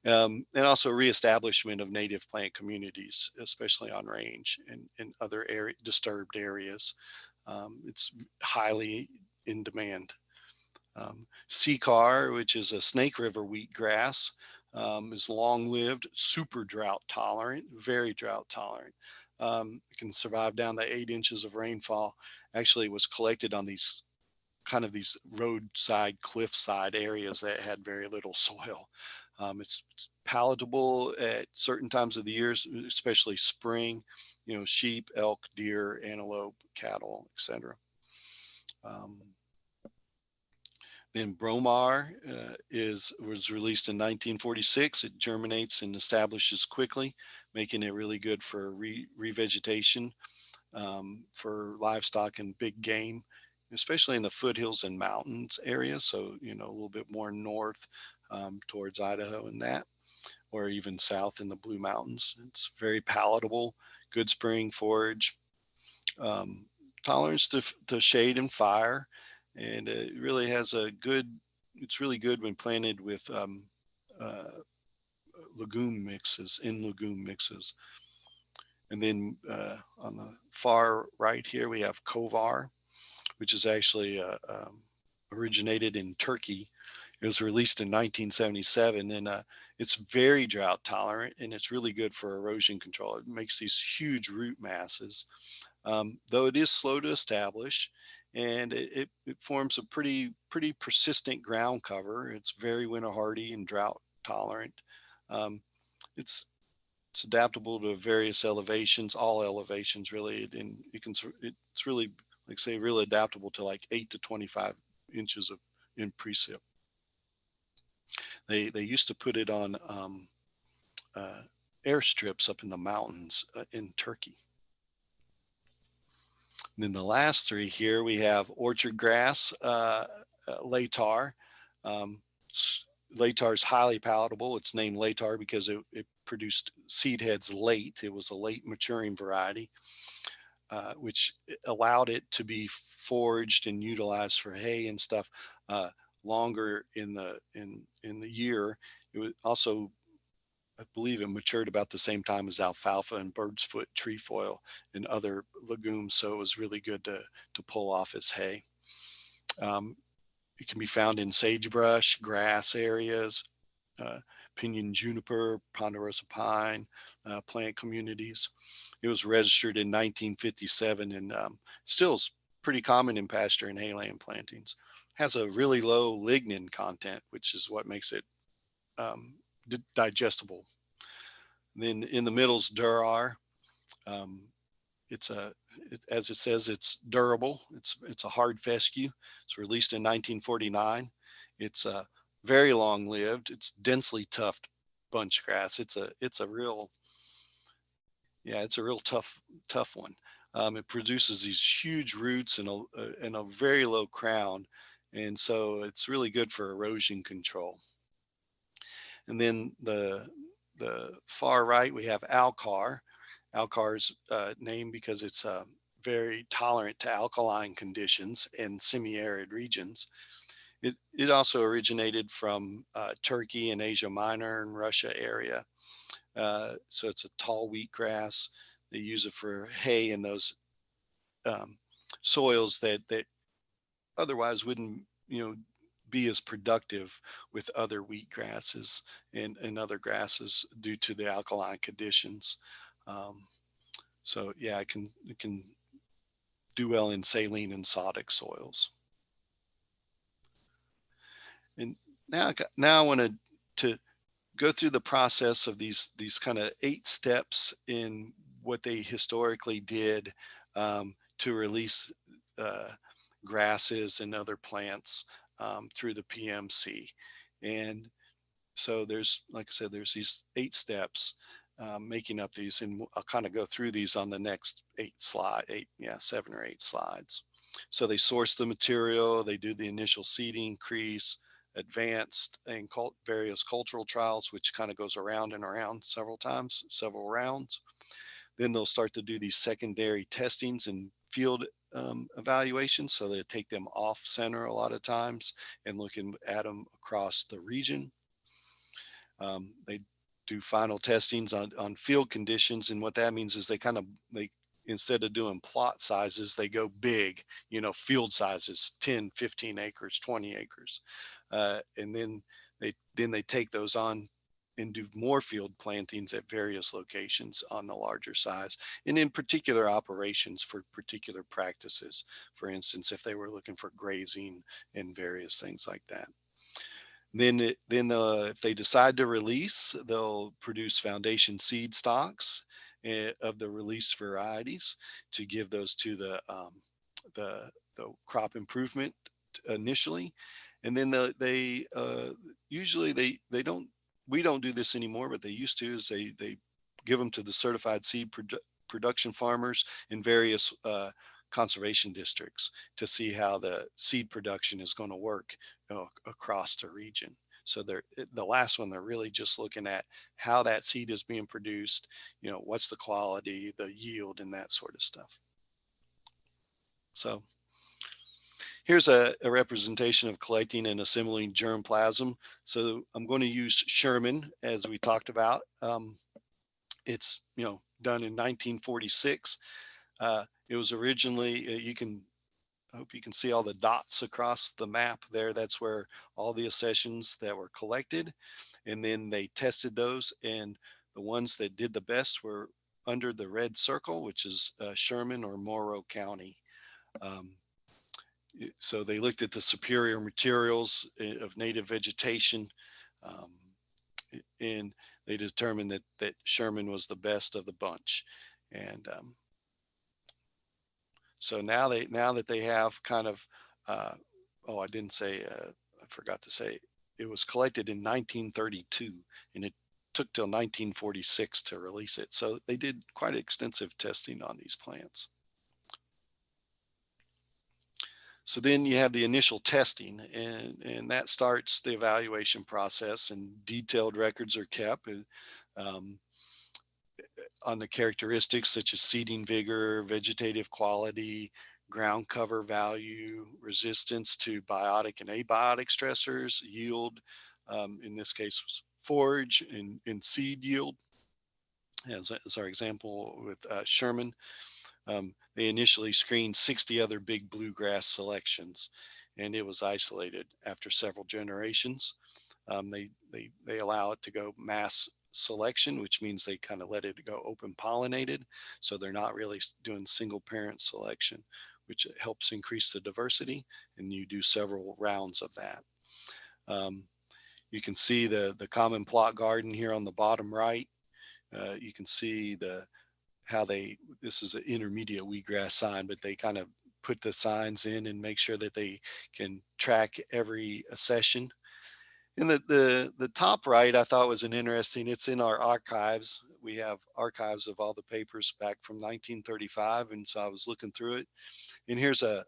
And also reestablishment of native plant communities, especially on range and in other disturbed areas. It's highly in demand. Seacar, which is a Snake River wheatgrass, is long-lived, super drought tolerant, very drought tolerant. It can survive down to 8 inches of rainfall. Actually, it was collected on these roadside, cliffside areas that had very little soil. It's palatable at certain times of the year, especially spring. Sheep, elk, deer, antelope, cattle, etc. Then Bromar was released in 1946. It germinates and establishes quickly, making it really good for revegetation for livestock and big game, especially in the foothills and mountains areas. So, a little bit more north towards Idaho and that, or even south in the Blue Mountains. It's very palatable, good spring forage, tolerance to shade and fire. And it really has it's really good when planted with legume mixes. And then on the far right here, we have Kovar, which is actually originated in Turkey. It was released in 1977, and it's very drought tolerant, and it's really good for erosion control. It makes these huge root masses, though it is slow to establish, and it forms a pretty persistent ground cover. It's very winter hardy and drought tolerant. It's adaptable to various elevations, all elevations really, and it's really, like say, really adaptable to like 8 to 25 inches in precip. They used to put it on airstrips up in the mountains in Turkey. And then the last 3 here, we have orchard grass, Latar. Latar is highly palatable. It's named Latar because it produced seed heads late. It was a late maturing variety, which allowed it to be foraged and utilized for hay and stuff longer in the year. It was also, I believe, it matured about the same time as alfalfa and bird's foot trefoil and other legumes. So it was really good to pull off as hay. It can be found in sagebrush, grass areas, pinyon juniper, ponderosa pine, plant communities. It was registered in 1957 and still is pretty common in pasture and hayland plantings. Has a really low lignin content, which is what makes it digestible. Then in the middle is durar. As it says, it's durable. It's a hard fescue. It's released in 1949. It's very long lived. It's densely tufted bunch grass. It's a real tough one. it produces these huge roots and a very low crown. And so it's really good for erosion control. And then the far right, we have Alcar. Alcar is named because it's very tolerant to alkaline conditions in semi-arid regions. It also originated from Turkey and Asia Minor and Russia area. So it's a tall wheatgrass. They use it for hay in those soils that otherwise wouldn't, be as productive with other wheat grasses and other grasses due to the alkaline conditions. So yeah, it can do well in saline and sodic soils. And now I wanted to go through the process of these kind of 8 steps in what they historically did to release grasses and other plants through the PMC. And so there's, like I said, there's these 8 steps making up these, and I'll kind of go through these on the next 7 or 8 slides. So they source the material, they do the initial seeding, crease, advanced and various cultural trials, which kind of goes around and around several rounds. Then they'll start to do these secondary testings and field evaluations. So they take them off center a lot of times and looking at them across the region. They do final testings on field conditions. And what that means is they instead of doing plot sizes, they go big, field sizes, 10, 15 acres, 20 acres. And then they take those on and do more field plantings at various locations on the larger size, and in particular operations for particular practices. For instance, if they were looking for grazing and various things like that. Then if they decide to release, they'll produce foundation seed stocks of the released varieties to give those to the crop improvement initially. And then we don't do this anymore, but they used to, is they give them to the certified seed production farmers in various conservation districts to see how the seed production is going to work across the region. So the last one, they're really just looking at how that seed is being produced, what's the quality, the yield, and that sort of stuff. So here's a representation of collecting and assembling germplasm. So I'm going to use Sherman, as we talked about. It's done in 1946. It was originally, I hope you can see all the dots across the map there. That's where all the accessions that were collected. And then they tested those, and the ones that did the best were under the red circle, which is Sherman or Morrow County. So they looked at the superior materials of native vegetation, and they determined that Sherman was the best of the bunch. And so now that they have kind of, I forgot to say, it was collected in 1932, and it took till 1946 to release it. So they did quite extensive testing on these plants. So then you have the initial testing, and that starts the evaluation process, and detailed records are kept on the characteristics such as seeding vigor, vegetative quality, ground cover value, resistance to biotic and abiotic stressors, yield, in this case was forage and seed yield, as our example with Sherman. They initially screened 60 other big bluegrass selections, and it was isolated after several generations. They allow it to go mass selection, which means they kind of let it go open pollinated. So they're not really doing single parent selection, which helps increase the diversity, and you do several rounds of that. You can see the common plot garden here on the bottom right. You can see this is an intermediate wheatgrass sign, but they kind of put the signs in and make sure that they can track every accession. And the top right I thought was an interesting, it's in our archives. We have archives of all the papers back from 1935. And so I was looking through it. And here's a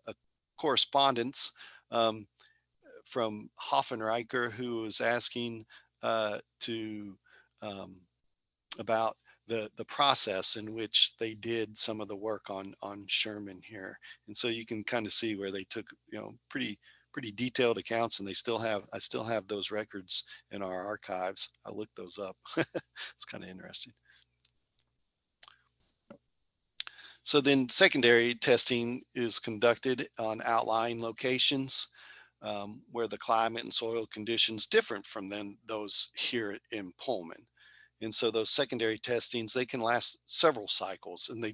correspondence um, from Hoffenreicher, who was asking to about the process in which they did some of the work on Sherman here. And so you can kind of see where they took, pretty detailed accounts, and I still have those records in our archives. I looked those up. It's kind of interesting. So then secondary testing is conducted on outlying locations where the climate and soil conditions different from those here in Pullman. And so those secondary testings, they can last several cycles, and they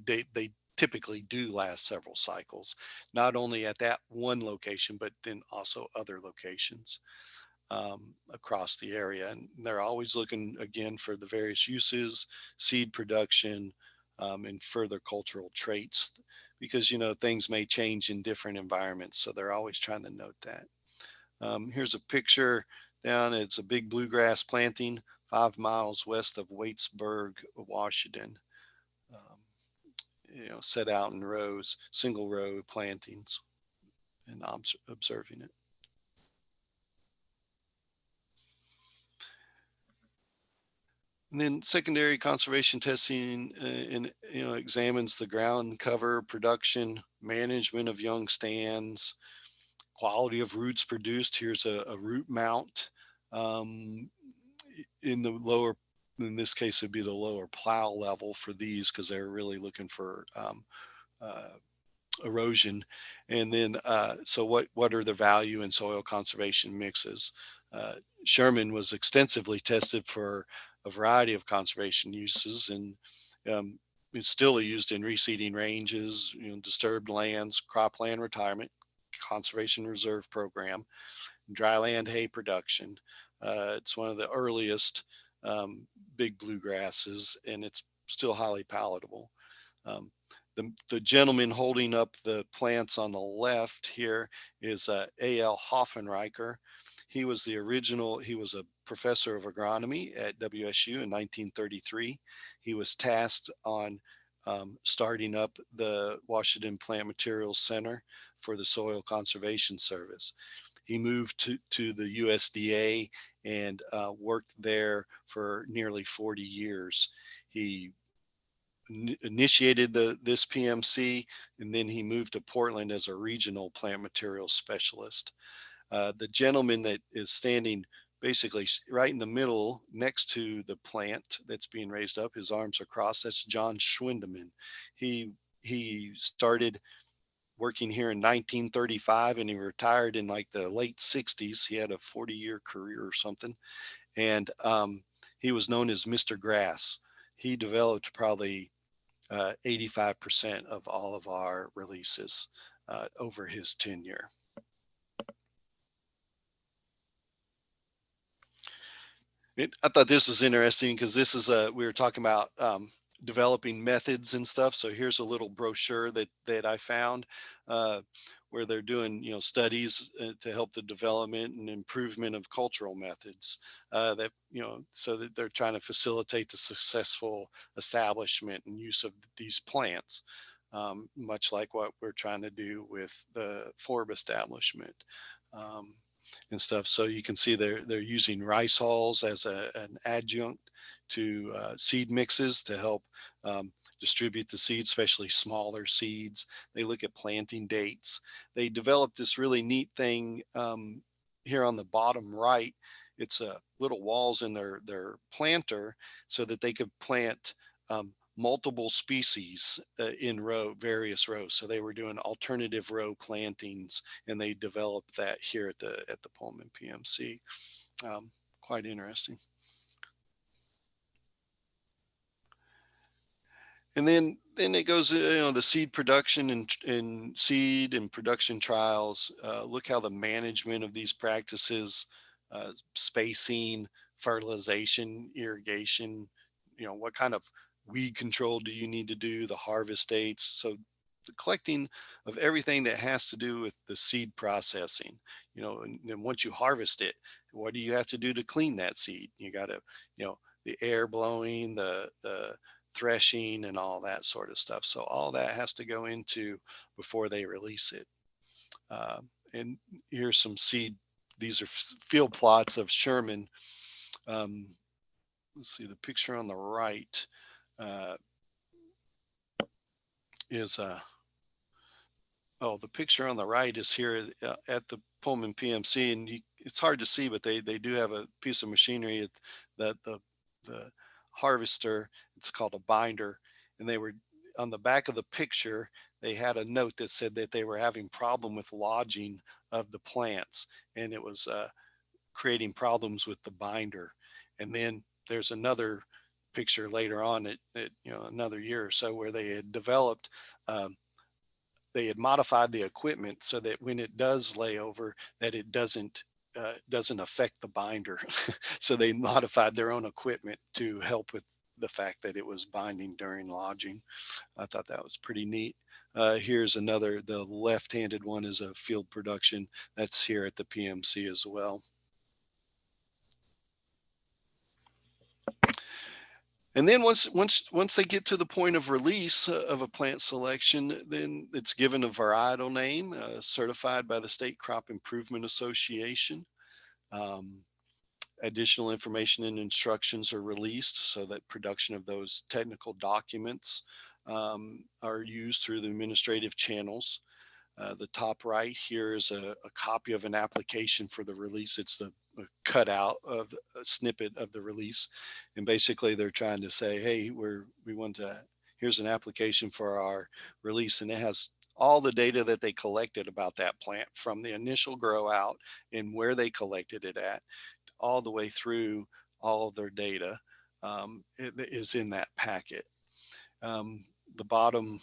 typically do last several cycles, not only at that one location, but then also other locations across the area. And they're always looking again for the various uses, seed production, and further cultural traits, because things may change in different environments. So they're always trying to note that. Here's a picture down. It's a big bluegrass planting 5 miles west of Waitsburg, Washington. Set out in rows, single row plantings, and observing it. And then secondary conservation testing examines the ground cover, production, management of young stands, quality of roots produced. Here's a root mount in the lower, in this case, it'd be the lower plow level for these, because they're really looking for erosion. And then, so what are the value in soil conservation mixes? Sherman was extensively tested for a variety of conservation uses, and it's still used in reseeding ranges, disturbed lands, cropland retirement, conservation reserve program, dryland hay production. It's one of the earliest big bluegrasses, and it's still highly palatable. The gentleman holding up the plants on the left here is A.L. Hoffenreicher. He was he was a professor of agronomy at WSU in 1933. He was tasked on starting up the Washington Plant Materials Center for the Soil Conservation Service. He moved to the USDA and worked there for nearly 40 years. He initiated this PMC, and then he moved to Portland as a regional plant materials specialist. The gentleman that is standing basically right in the middle next to the plant that's being raised up, his arms are crossed, that's John Schwindeman. He started working here in 1935, and he retired in like the late 60s. He had a 40-year career or something. And he was known as Mr. Grass. He developed probably 85% of all of our releases over his tenure. I thought this was interesting, because this is we were talking about developing methods and stuff. So here's a little brochure that I found where they're doing studies to help the development and improvement of cultural methods that so that they're trying to facilitate the successful establishment and use of these plants, much like what we're trying to do with the forb establishment. And stuff. So you can see they're using rice hulls as an adjunct to seed mixes to help distribute the seeds, especially smaller seeds. They look at planting dates. They developed this really neat thing here on the bottom right. It's little walls in their planter so that they could plant multiple species in various rows. So they were doing alternative row plantings, and they developed that here at the Pullman PMC. Quite interesting. And then it goes, the seed production and seed and production trials. Look how the management of these practices, spacing, fertilization, irrigation, what kind of weed control do you need to do, the harvest dates. So the collecting of everything that has to do with the seed processing. And then once you harvest it, what do you have to do to clean that seed? You got to, the air blowing, the threshing, and all that sort of stuff. So all that has to go into before they release it. And here's some seed. These are field plots of Sherman. Let's see, the picture on the right is the picture on the right is here at the Pullman PMC, and it's hard to see, but they do have a piece of machinery that the harvester, it's called a binder, and they were on the back of the picture, they had a note that said that they were having problem with lodging of the plants, and it was creating problems with the binder. And then there's another picture later on at another year or so where they had developed they had modified the equipment so that when it does lay over, that it doesn't affect the binder. So they modified their own equipment to help with the fact that it was binding during lodging. I thought that was pretty neat. Here's another, the left-handed one is a field production. That's here at the PMC as well. And then once they get to the point of release of a plant selection, then it's given a varietal name, certified by the State Crop Improvement Association. Additional information and instructions are released so that production of those technical documents are used through the administrative channels. The top right here is a copy of an application for the release. It's the cutout of a snippet of the release. And basically they're trying to say, hey, here's an application for our release. And it has all the data that they collected about that plant from the initial grow out and where they collected it at, all the way through all of their data is in that packet. The bottom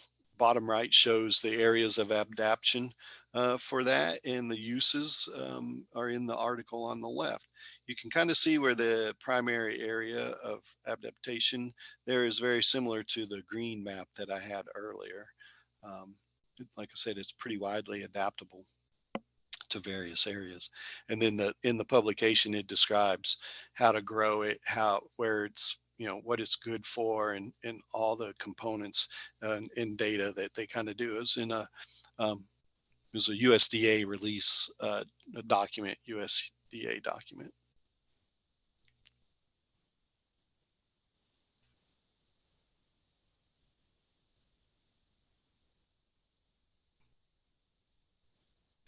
right shows the areas of adaptation for that, and the uses are in the article on the left. You can kind of see where the primary area of adaptation there is very similar to the green map that I had earlier. Like I said, it's pretty widely adaptable to various areas. And then in the publication, it describes how to grow it, where it's, what it's good for, and all the components and data that they kind of do. It was in a USDA release document, USDA document.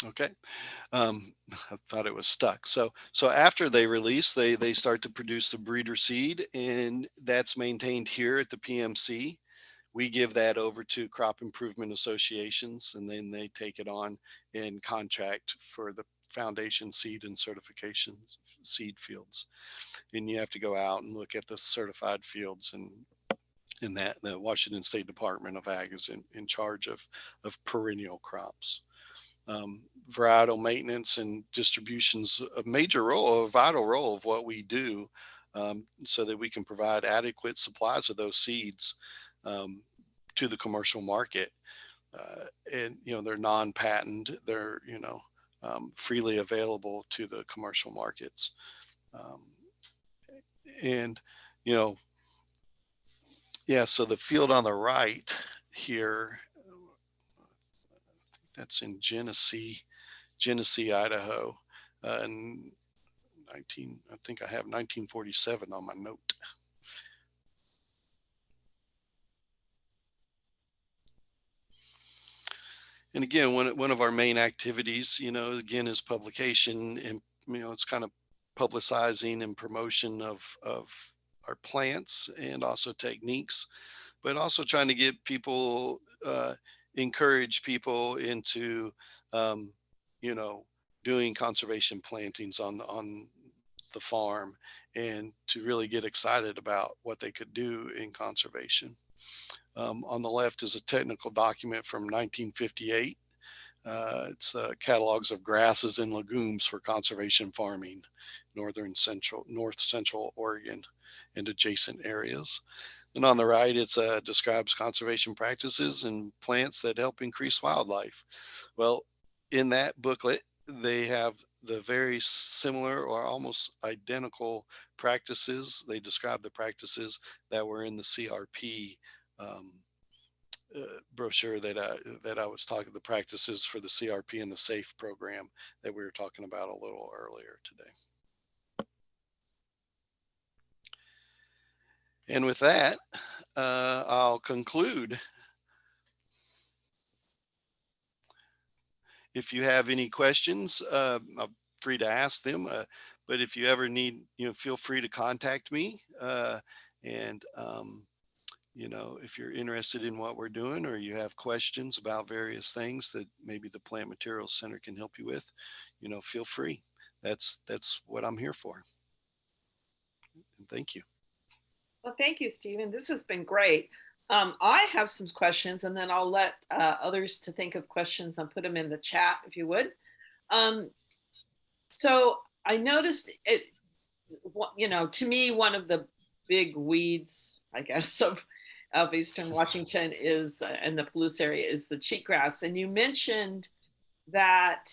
Okay. I thought it was stuck. So after they release, they start to produce the breeder seed, and that's maintained here at the PMC. We give that over to crop improvement associations, and then they take it on and contract for the foundation seed and certification seed fields. And you have to go out and look at the certified fields, and that the Washington State Department of Ag is in charge of perennial crops. Varietal maintenance and distribution's a vital role of what we do, so that we can provide adequate supplies of those seeds to the commercial market. And they're non-patent, they're freely available to the commercial markets. So the field on the right here, that's in Genesee, Idaho, and I think I have 1947 on my note. And again, one of our main activities, again, is publication, and it's kind of publicizing and promotion of our plants and also techniques, but also trying to get people, encourage people into, doing conservation plantings on the farm, and to really get excited about what they could do in conservation. On the left is a technical document from 1958. It's catalogs of grasses and legumes for conservation farming, north central Oregon and adjacent areas. And on the right, it's describes conservation practices and plants that help increase wildlife. Well, in that booklet, they have the very similar or almost identical practices. They describe the practices that were in the CRP um, brochure that I was talking, the practices for the CRP and the SAFE program that we were talking about a little earlier today. And with that, I'll conclude. If you have any questions, I'm free to ask them. But if you ever need, feel free to contact me. And if you're interested in what we're doing, or you have questions about various things that maybe the Plant Materials Center can help you with, feel free. That's what I'm here for. And thank you. Well, thank you, Stephen. This has been great. I have some questions, and then I'll let others to think of questions and put them in the chat if you would. So I noticed it, to me, one of the big weeds, I guess, of Eastern Washington is, and the Palouse area, is the cheatgrass. And you mentioned that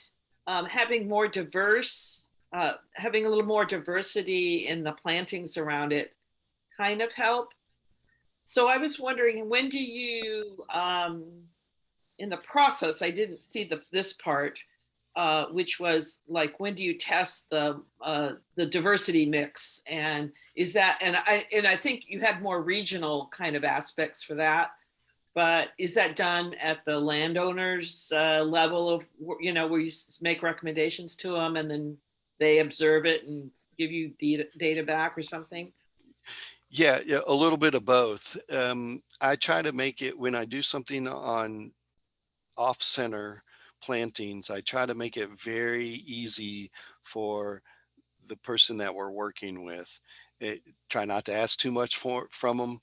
having more diverse, having a little more diversity in the plantings around it kind of help. So I was wondering, when do you, in the process, I didn't see this part, which was like, when do you test the diversity mix? And is that, and I think you had more regional kind of aspects for that, but is that done at the landowners level of, where you make recommendations to them and then they observe it and give you data back or something? Yeah, a little bit of both. I try to make it, when I do something on off-center plantings, I try to make it very easy for the person that we're working with. Try not to ask too much from them.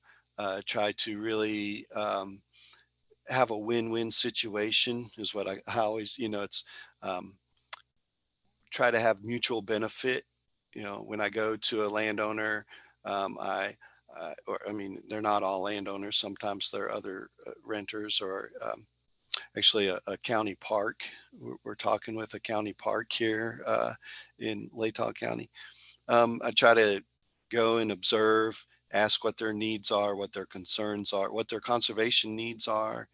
Try to really have a win-win situation is what I always, it's try to have mutual benefit. When I go to a landowner, they're not all landowners. Sometimes they're other renters, or actually a county park. We're talking with a county park here in Latah County. I try to go and observe, ask what their needs are, what their concerns are, what their conservation needs are,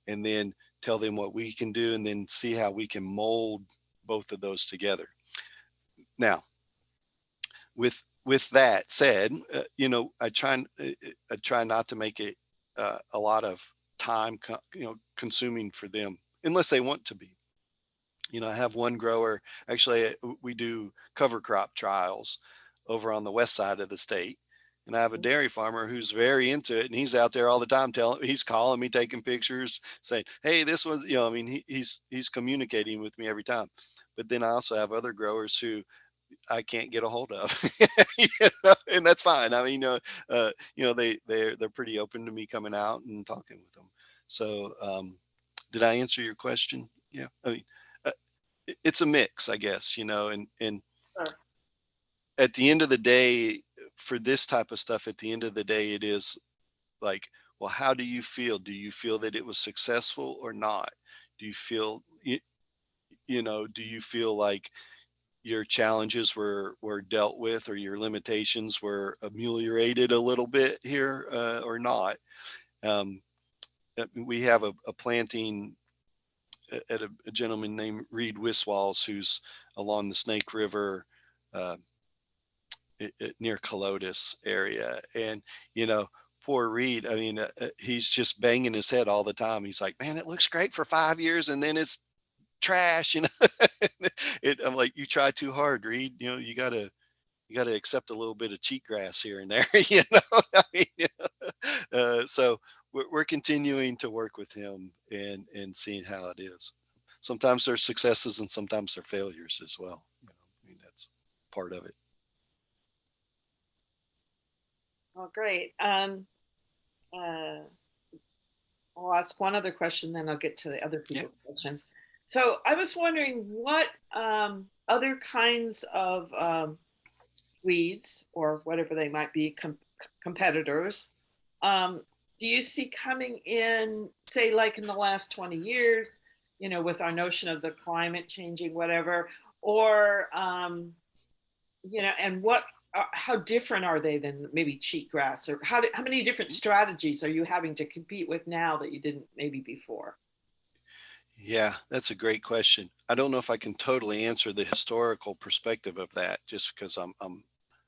and then tell them what we can do, and then see how we can mold both of those together. Now, with that said, I try not to make it a lot of time, consuming for them, unless they want to be. I have one grower, actually, we do cover crop trials over on the west side of the state. And I have a dairy farmer who's very into it, and he's out there all the time he's calling me, taking pictures, saying, hey, this was, he's communicating with me every time. But then I also have other growers who I can't get a hold of, and that's fine. I mean, they're pretty open to me coming out and talking with them. So, did I answer your question? Yeah. I mean, it's a mix, I guess, and Sure. At the end of the day, for this type of stuff, at the end of the day, it is like, well, how do you feel? Do you feel that it was successful or not? Do you feel, do you feel like your challenges were dealt with, or your limitations were ameliorated a little bit here, or not? We have a planting at a gentleman named Reed Wiswalls, who's along the Snake River, near Colotis area. And, poor Reed, I mean, he's just banging his head all the time. He's like, man, it looks great for 5 years, and then it's trash, I'm like, you try too hard, Reed. You gotta accept a little bit of cheatgrass here and there. I mean, so we're continuing to work with him and seeing how it is. Sometimes there's successes and sometimes they're failures as well. I mean, that's part of it. Oh, great. I'll ask one other question, then I'll get to the other people's questions. So I was wondering what other kinds of weeds, or whatever they might be, competitors, do you see coming in, say, like in the last 20 years, with our notion of the climate changing, whatever, or, and how different are they than maybe cheatgrass, or how many different strategies are you having to compete with now that you didn't maybe before? Yeah, that's a great question. I don't know if I can totally answer the historical perspective of that, just because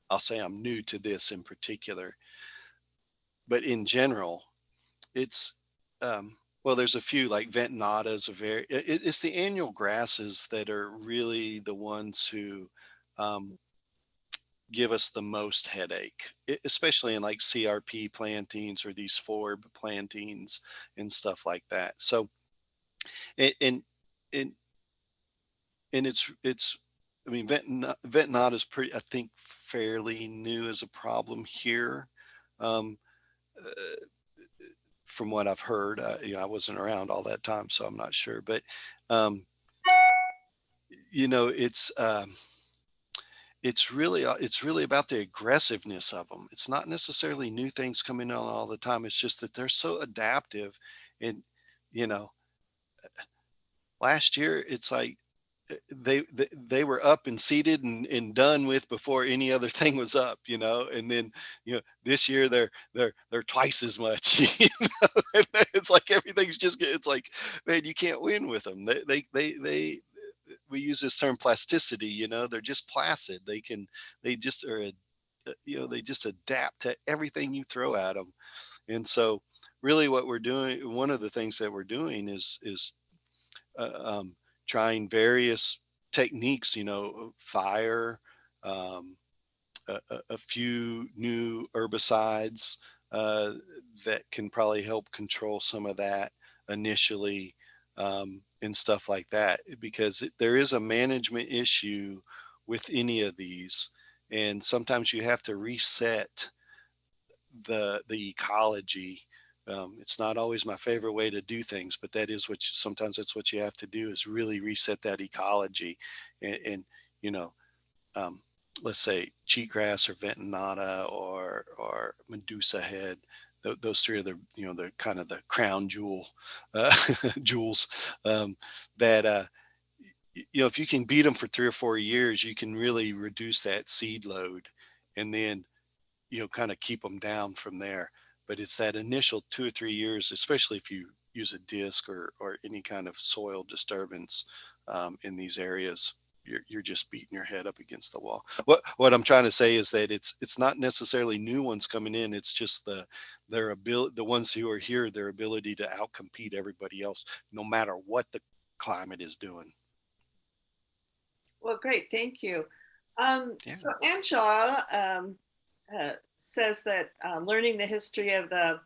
I'll say I'm new to this in particular. But in general, it's well, there's a few like ventonata is a it's the annual grasses that are really the ones who um, give us the most headache, especially in like CRP plantings or these forb plantings and stuff like that. So and and and, and it's I mean ventonata is pretty, I think, fairly new as a problem here. Um, uh, from what I've heard, I wasn't around all that time, so I'm not sure. But um, it's really about the aggressiveness of them. It's not necessarily new things coming on all the time. It's just that they're so adaptive. And you know, last year it's like they were up and seated and done with before any other thing was up, and then this year they're twice as much. And it's like everything's just it's like, man, you can't win with them. They we use this term plasticity. They're just placid. They just are they just adapt to everything you throw at them. And so really what we're doing, one of the things that we're doing is uh, um, trying various techniques, fire, um, a few new herbicides that can probably help control some of that initially, and stuff like that, because there is a management issue with any of these. And sometimes you have to reset the ecology. It's not always my favorite way to do things, but that is sometimes that's what you have to do, is really reset that ecology. And you know, um, let's say cheatgrass or ventonata or Medusa head. Those three are the kind of the crown jewels, that if you can beat them for 3 or 4 years, you can really reduce that seed load, and then kind of keep them down from there. But it's that initial 2 or 3 years, especially if you use a disc or any kind of soil disturbance in these areas. You're just beating your head up against the wall. What I'm trying to say is that it's not necessarily new ones coming in. It's just their ability, the ones who are here, their ability to outcompete everybody else, no matter what the climate is doing. Well, great, thank you. Yeah. So Angela says that learning the history of the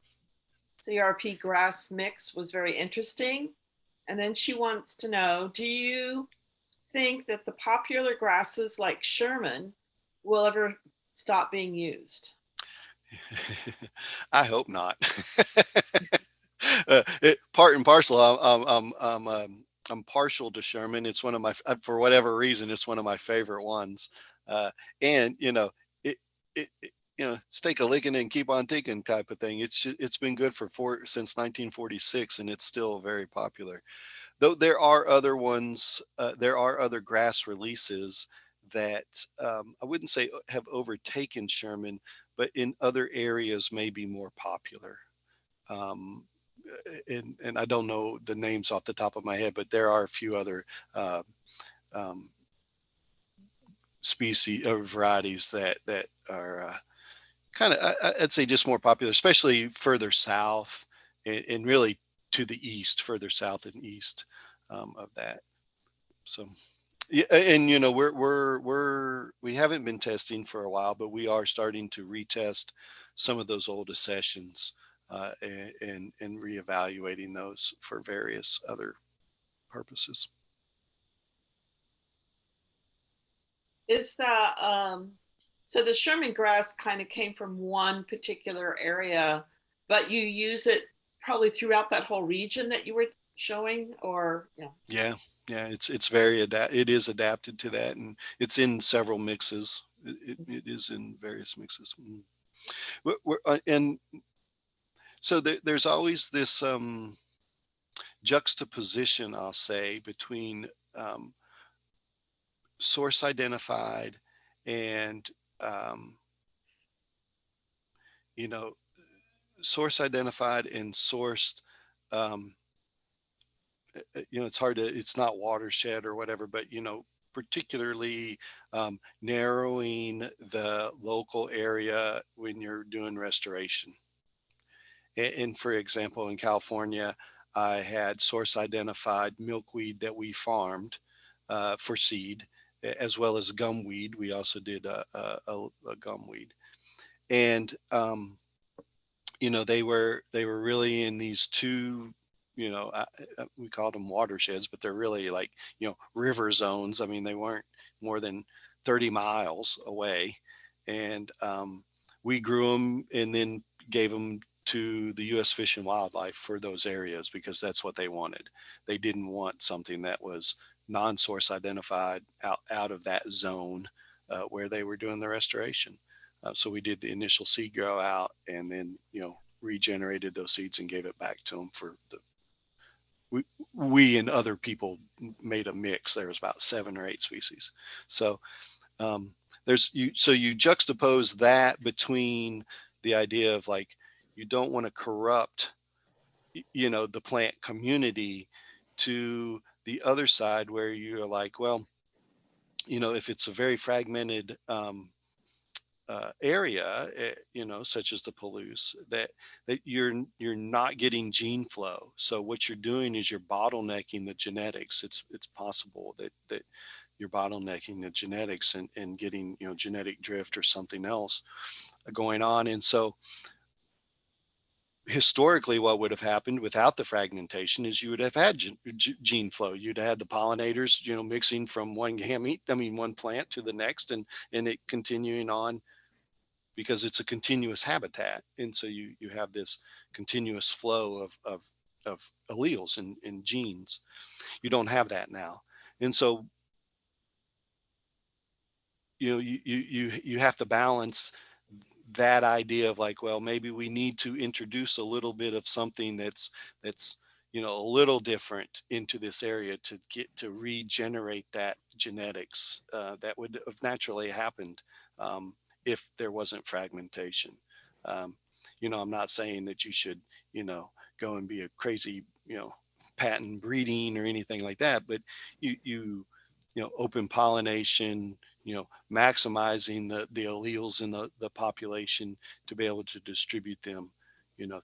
CRP grass mix was very interesting. And then she wants to know, do you think that the popular grasses like Sherman will ever stop being used? I hope not. Part and parcel. I'm partial to Sherman. It's one of my, for whatever reason, it's one of my favorite ones. And stake a licking and keep on ticking type of thing. It's been good since 1946, and it's still very popular. Though there are other ones, there are other grass releases that I wouldn't say have overtaken Sherman, but in other areas may be more popular. Um, and I don't know the names off the top of my head, but there are a few other uh, um, species or varieties that are kind of, I'd say, just more popular, especially further south and really to the east, further south and east of that. So. Yeah, and we haven't been testing for a while, but we are starting to retest some of those old accessions and reevaluating those for various other purposes. Is that so the Sherman grass kind of came from one particular area, but you use it probably throughout that whole region that you were showing, or Yeah, it's very it is adapted to that, and it's in several mixes. It is in various mixes. And So there's always this juxtaposition, I'll say, between source identified and you know, source identified and sourced. Um, it's hard to, it's not watershed or whatever, but particularly narrowing the local area when you're doing restoration. And for example, in California, I had source identified milkweed that we farmed for seed, as well as gumweed. We also did a gumweed. And they were really in these two, we called them watersheds, but they're really like, river zones. I mean, they weren't more than 30 miles away. And we grew them and then gave them to the U.S. Fish and Wildlife for those areas because that's what they wanted. They didn't want something that was non-source identified out of that zone where they were doing the restoration. So we did the initial seed grow out and then, regenerated those seeds and gave it back to them for we and other people made a mix. There was about 7 or 8 species. So so you juxtapose that between the idea of like, you don't want to corrupt, the plant community, to the other side where you're like, well, if it's a very fragmented area, such as the Palouse, that you're not getting gene flow. So what you're doing is you're bottlenecking the genetics. It's possible that you're bottlenecking the genetics and getting genetic drift or something else going on. And so historically, what would have happened without the fragmentation is you would have had gene flow. You'd have had the pollinators, mixing from one one plant to the next, and it continuing on, because it's a continuous habitat. And so you have this continuous flow of alleles and genes. You don't have that now. And so, you have to balance that idea of like, well, maybe we need to introduce a little bit of something that's a little different into this area to get to regenerate that genetics that would have naturally happened if there wasn't fragmentation. I'm not saying that you should, go and be a crazy, patent breeding or anything like that, but you open pollination, maximizing the alleles in the population to be able to distribute them,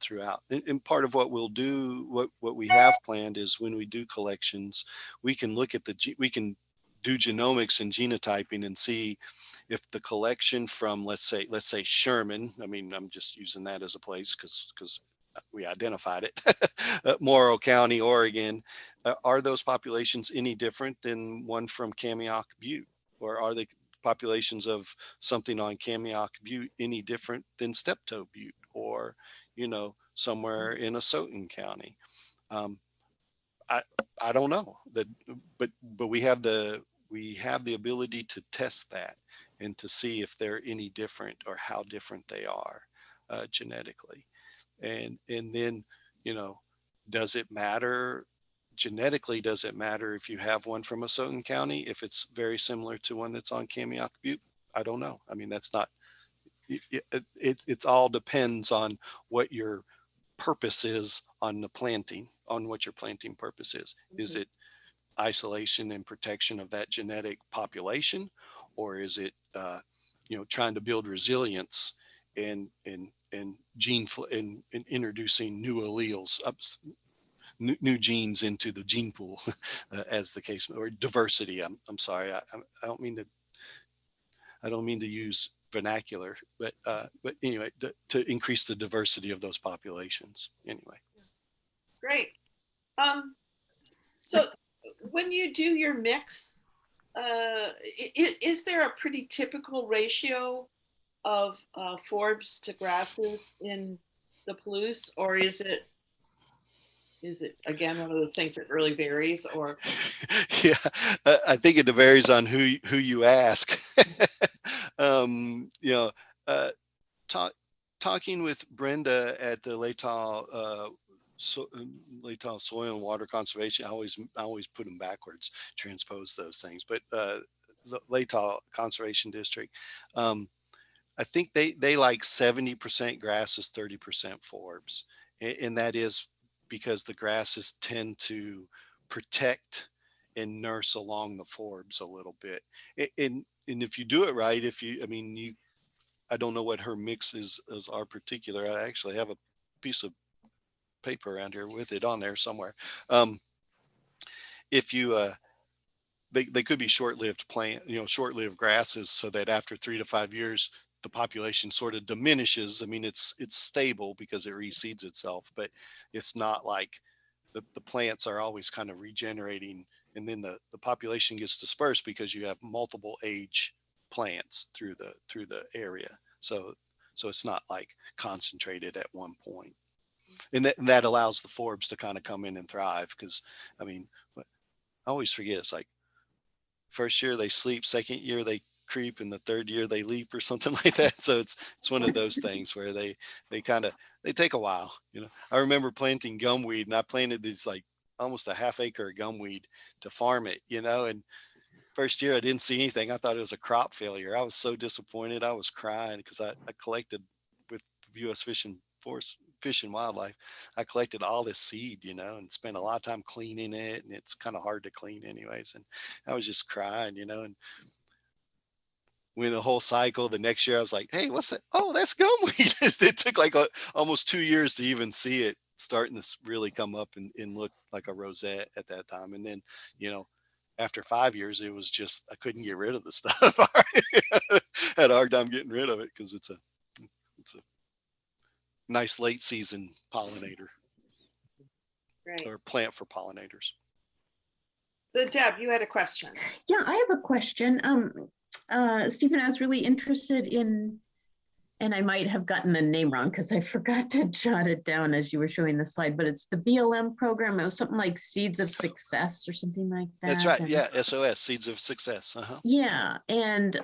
throughout. And part of what we'll do, what we have planned is when we do collections, we can look at we can do genomics and genotyping and see if the collection from, let's say Sherman, I mean, I'm just using that as a place because we identified it, Morrow County, Oregon, are those populations any different than one from Kamiok Butte? Or are the populations of something on Kamiok Butte any different than Steptoe Butte, or, somewhere in Asotin County? I don't know that, but we have the ability to test that and to see if they're any different or how different they are genetically. And then, does it matter genetically? Does it matter if you have one from Asotin County, if it's very similar to one that's on Kamiok Butte? I don't know. I mean, that's not, it's all depends on what your purpose is on the planting, on what your planting purpose is. Mm-hmm. Is it isolation and protection of that genetic population, or is it, trying to build resilience and gene flow and introducing new alleles, new genes into the gene pool, as the case, or diversity. I'm sorry, I don't mean to use vernacular, but anyway, to increase the diversity of those populations. Anyway. Great. So when you do your mix, is there a pretty typical ratio of forbs to grasses in the Palouse, or is it again one of those things that really varies? Or yeah, I think it varies on who you ask. talking with Brenda at the Latah Soil and Water Conservation. I always put them backwards, transpose those things, but the Latah Conservation District. I think they like 70% grasses, 30% forbs, and that is because the grasses tend to protect and nurse along the forbs a little bit. And if you do it right, I don't know what her mix is our particular. I actually have a piece of paper around here with it on there somewhere. If you they could be short-lived short-lived grasses, so that after 3 to 5 years the population sort of diminishes. I mean, it's stable because it reseeds itself, but it's not like the plants are always kind of regenerating, and then the population gets dispersed because you have multiple age plants through the area. So it's not like concentrated at one point. And that allows the forbs to kind of come in and thrive, because I mean, I always forget, it's like first year they sleep, second year they creep, and the third year they leap or something like that. So it's one of those things where they take a while. I remember planting gumweed, and I planted these like almost a half acre of gumweed to farm it, and first year I didn't see anything. I thought it was a crop failure. I was so disappointed. I was crying because I collected with U.S. Fish and Wildlife. I collected all this seed, and spent a lot of time cleaning it, and it's kind of hard to clean anyways. And I was just crying, and when the whole cycle, the next year I was like, hey, what's that? Oh, that's gumweed. It took like almost 2 years to even see it starting to really come up and look like a rosette at that time. And then, after 5 years, it was just, I couldn't get rid of the stuff. Had a hard time getting rid of it because it's a nice late season pollinator. Great. Or plant for pollinators. So Deb, you had a question. Yeah, I have a question. Stephen, I was really interested in, and I might have gotten the name wrong because I forgot to jot it down as you were showing the slide, but it's the BLM program. It was something like Seeds of Success or something like that. That's right. Yeah, SOS, Seeds of Success. Yeah, and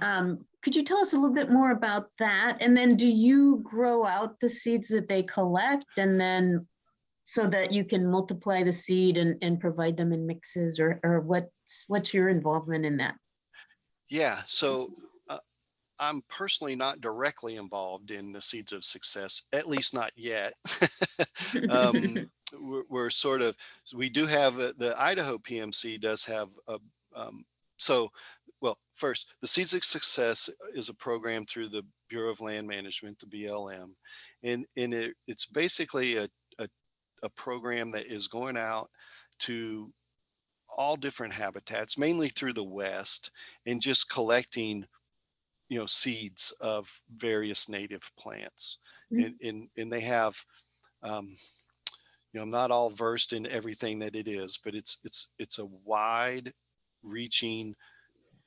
could you tell us a little bit more about that? And then do you grow out the seeds that they collect, and then so that you can multiply the seed and provide them in mixes, or what's your involvement in that? Yeah, so I'm personally not directly involved in the Seeds of Success, at least not yet. We're sort of, we do have the Idaho PMC does have first, the Seeds of Success is a program through the Bureau of Land Management, the BLM, and it's basically a program that is going out to all different habitats, mainly through the West, and just collecting seeds of various native plants. Mm-hmm. And they have I'm not all versed in everything that it is, but it's a wide reaching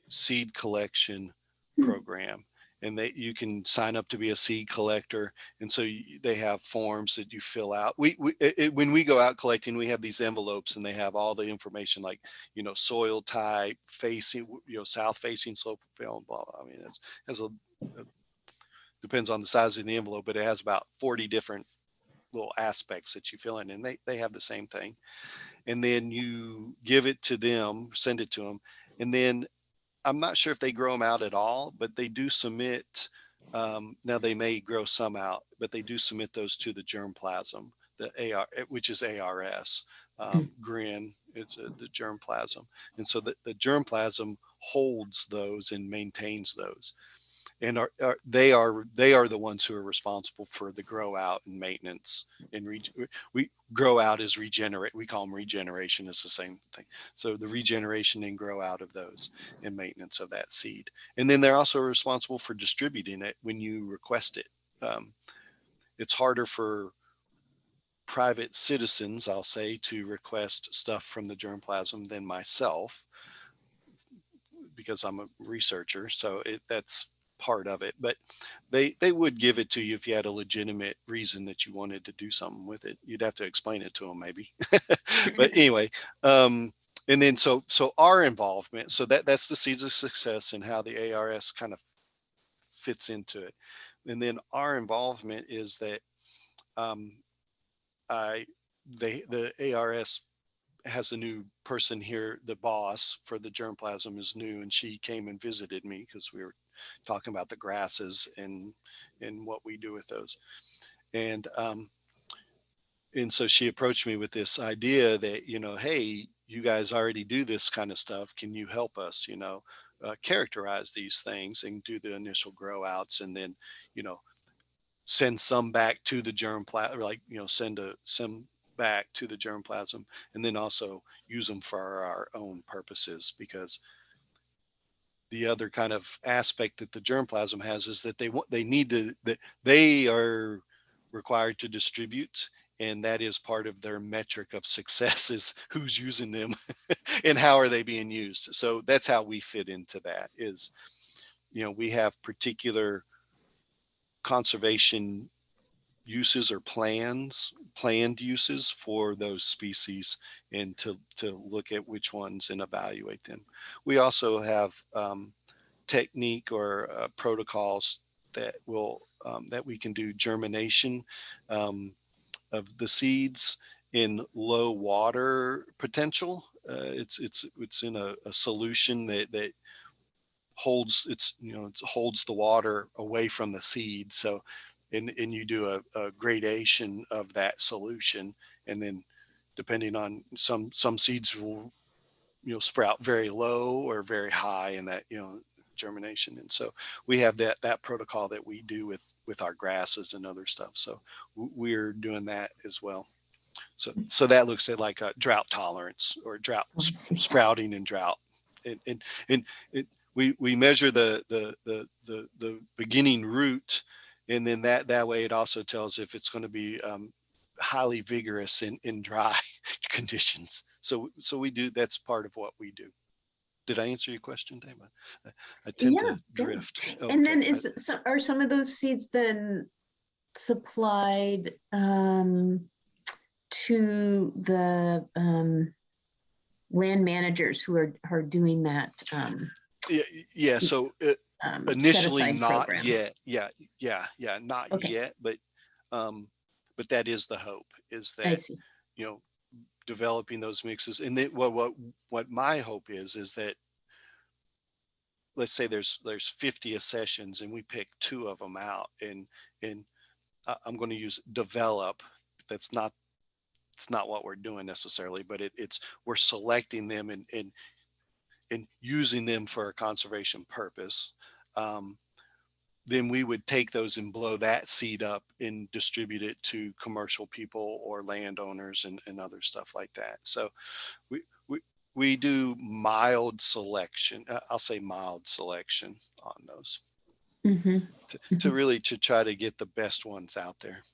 seed collection program. And you can sign up to be a seed collector. And so they have forms that you fill out. When we go out collecting, we have these envelopes, and they have all the information, like, soil type, facing, south facing slope, blah, blah. I mean, depends on the size of the envelope, but it has about 40 different little aspects that you fill in, and they have the same thing. And then you give it to them, send it to them. And then I'm not sure if they grow them out at all, but they do submit, now they may grow some out, but they do submit those to the germplasm, which is ARS, GRIN, it's the germplasm. And so the germplasm holds those and maintains those. And they are the ones who are responsible for the grow out and maintenance. And we grow out is regenerate. We call them regeneration. It's the same thing. So the regeneration and grow out of those and maintenance of that seed. And then they're also responsible for distributing it when you request it. It's harder for private citizens, I'll say, to request stuff from the germplasm than myself, because I'm a researcher. So that's part of it, but they would give it to you if you had a legitimate reason that you wanted to do something with it. You'd have to explain it to them maybe. But anyway, and then so our involvement, so that's the Seeds of Success and how the ARS kind of fits into it. and then our involvement is that the ARS has a new person here. The boss for the germplasm is new, and she came and visited me because we were talking about the grasses and what we do with those. And so she approached me with this idea that, hey, you guys already do this kind of stuff. Can you help us, characterize these things and do the initial grow outs, and then, send some back to the germplasm, like, send some back to the germplasm, and then also use them for our own purposes. Because the other kind of aspect that the germplasm has is that they are required to distribute, and that is part of their metric of success, is who's using them and how are they being used. So that's how we fit into that. Is, we have particular conservation uses or planned uses for those species, and to look at which ones and evaluate them. We also have technique or protocols that we can do germination of the seeds in low water potential. It's in a solution that holds it holds the water away from the seed. So and you do a gradation of that solution, and then depending on some seeds will sprout very low or very high in that germination. And so we have that protocol that we do with our grasses and other stuff. So we're doing that as well. So that looks at like a drought tolerance or drought sprouting and drought, and we measure the beginning root, and then that way it also tells if it's going to be highly vigorous in dry conditions. So we do, that's part of what we do. Did I answer your question, Dave? I tend to drift. Oh, and then are some of those seeds then supplied to the land managers who are doing that? Yeah. So initially not program. yet. Not okay. yet, but that is the hope, is that, developing those mixes. And then what my hope is that, let's say there's 50 accessions and we pick 2 of them out, and I'm going to use develop. It's not what we're doing necessarily, but we're selecting them and using them for a conservation purpose. Then we would take those and blow that seed up and distribute it to commercial people or landowners and other stuff like that. So we do mild selection. I'll say mild selection on those, to really try to get the best ones out there.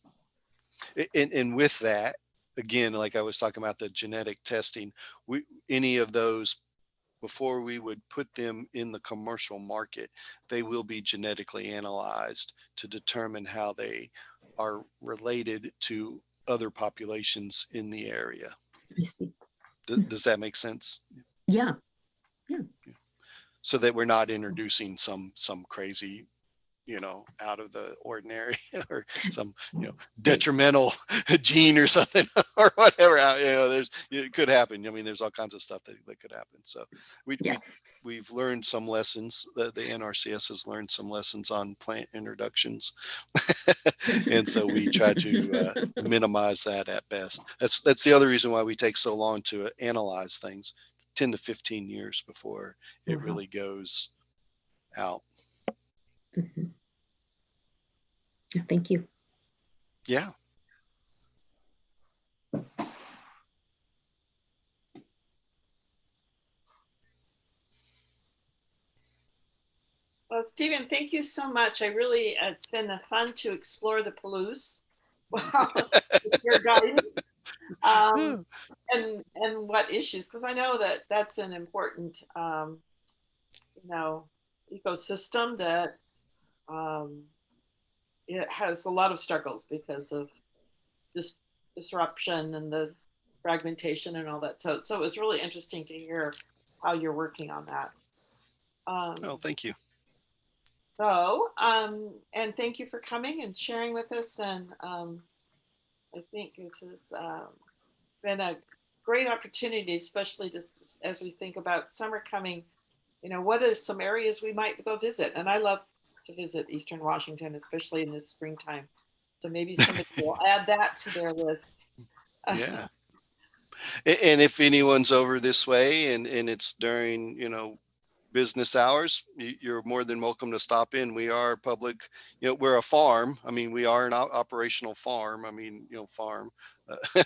And with that, again, like I was talking about the genetic testing, any of those, before we would put them in the commercial market, they will be genetically analyzed to determine how they are related to other populations in the area. I see. Does that make sense? Yeah. So that we're not introducing some crazy, out of the ordinary or some, detrimental gene or something or whatever. It could happen. I mean, there's all kinds of stuff that could happen. So we've learned some lessons. The NRCS has learned some lessons on plant introductions. And so we try to minimize that at best. That's the other reason why we take so long to analyze things, 10 to 15 years before it really goes out. Thank you. Yeah. Well, Stephen, thank you so much. It's been fun to explore the Palouse with your guidance, and what issues, because I know that's an important, ecosystem that it has a lot of struggles because of this disruption and the fragmentation and all that. So it was really interesting to hear how you're working on that. Oh, thank you. So, and thank you for coming and sharing with us. And I think this has been a great opportunity, especially just as we think about summer coming. What are some areas we might go visit? And I love to visit Eastern Washington, especially in the springtime. So maybe somebody will add that to their list. Yeah. And if anyone's over this way and it's during, business hours, you're more than welcome to stop in. We are public, we're a farm. I mean, we are an operational farm. I mean, farm. Uh,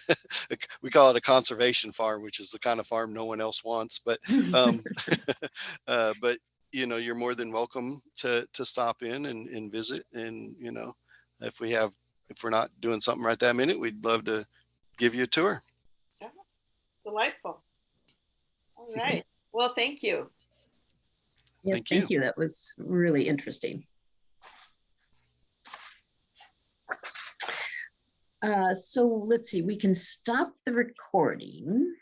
we call it a conservation farm, which is the kind of farm no one else wants. But, but you're more than welcome to stop in and visit. And if we're not doing something right that minute, we'd love to give you a tour. Yeah, delightful. All right. Well, thank you. Yes, thank you. That was really interesting. So let's see, we can stop the recording.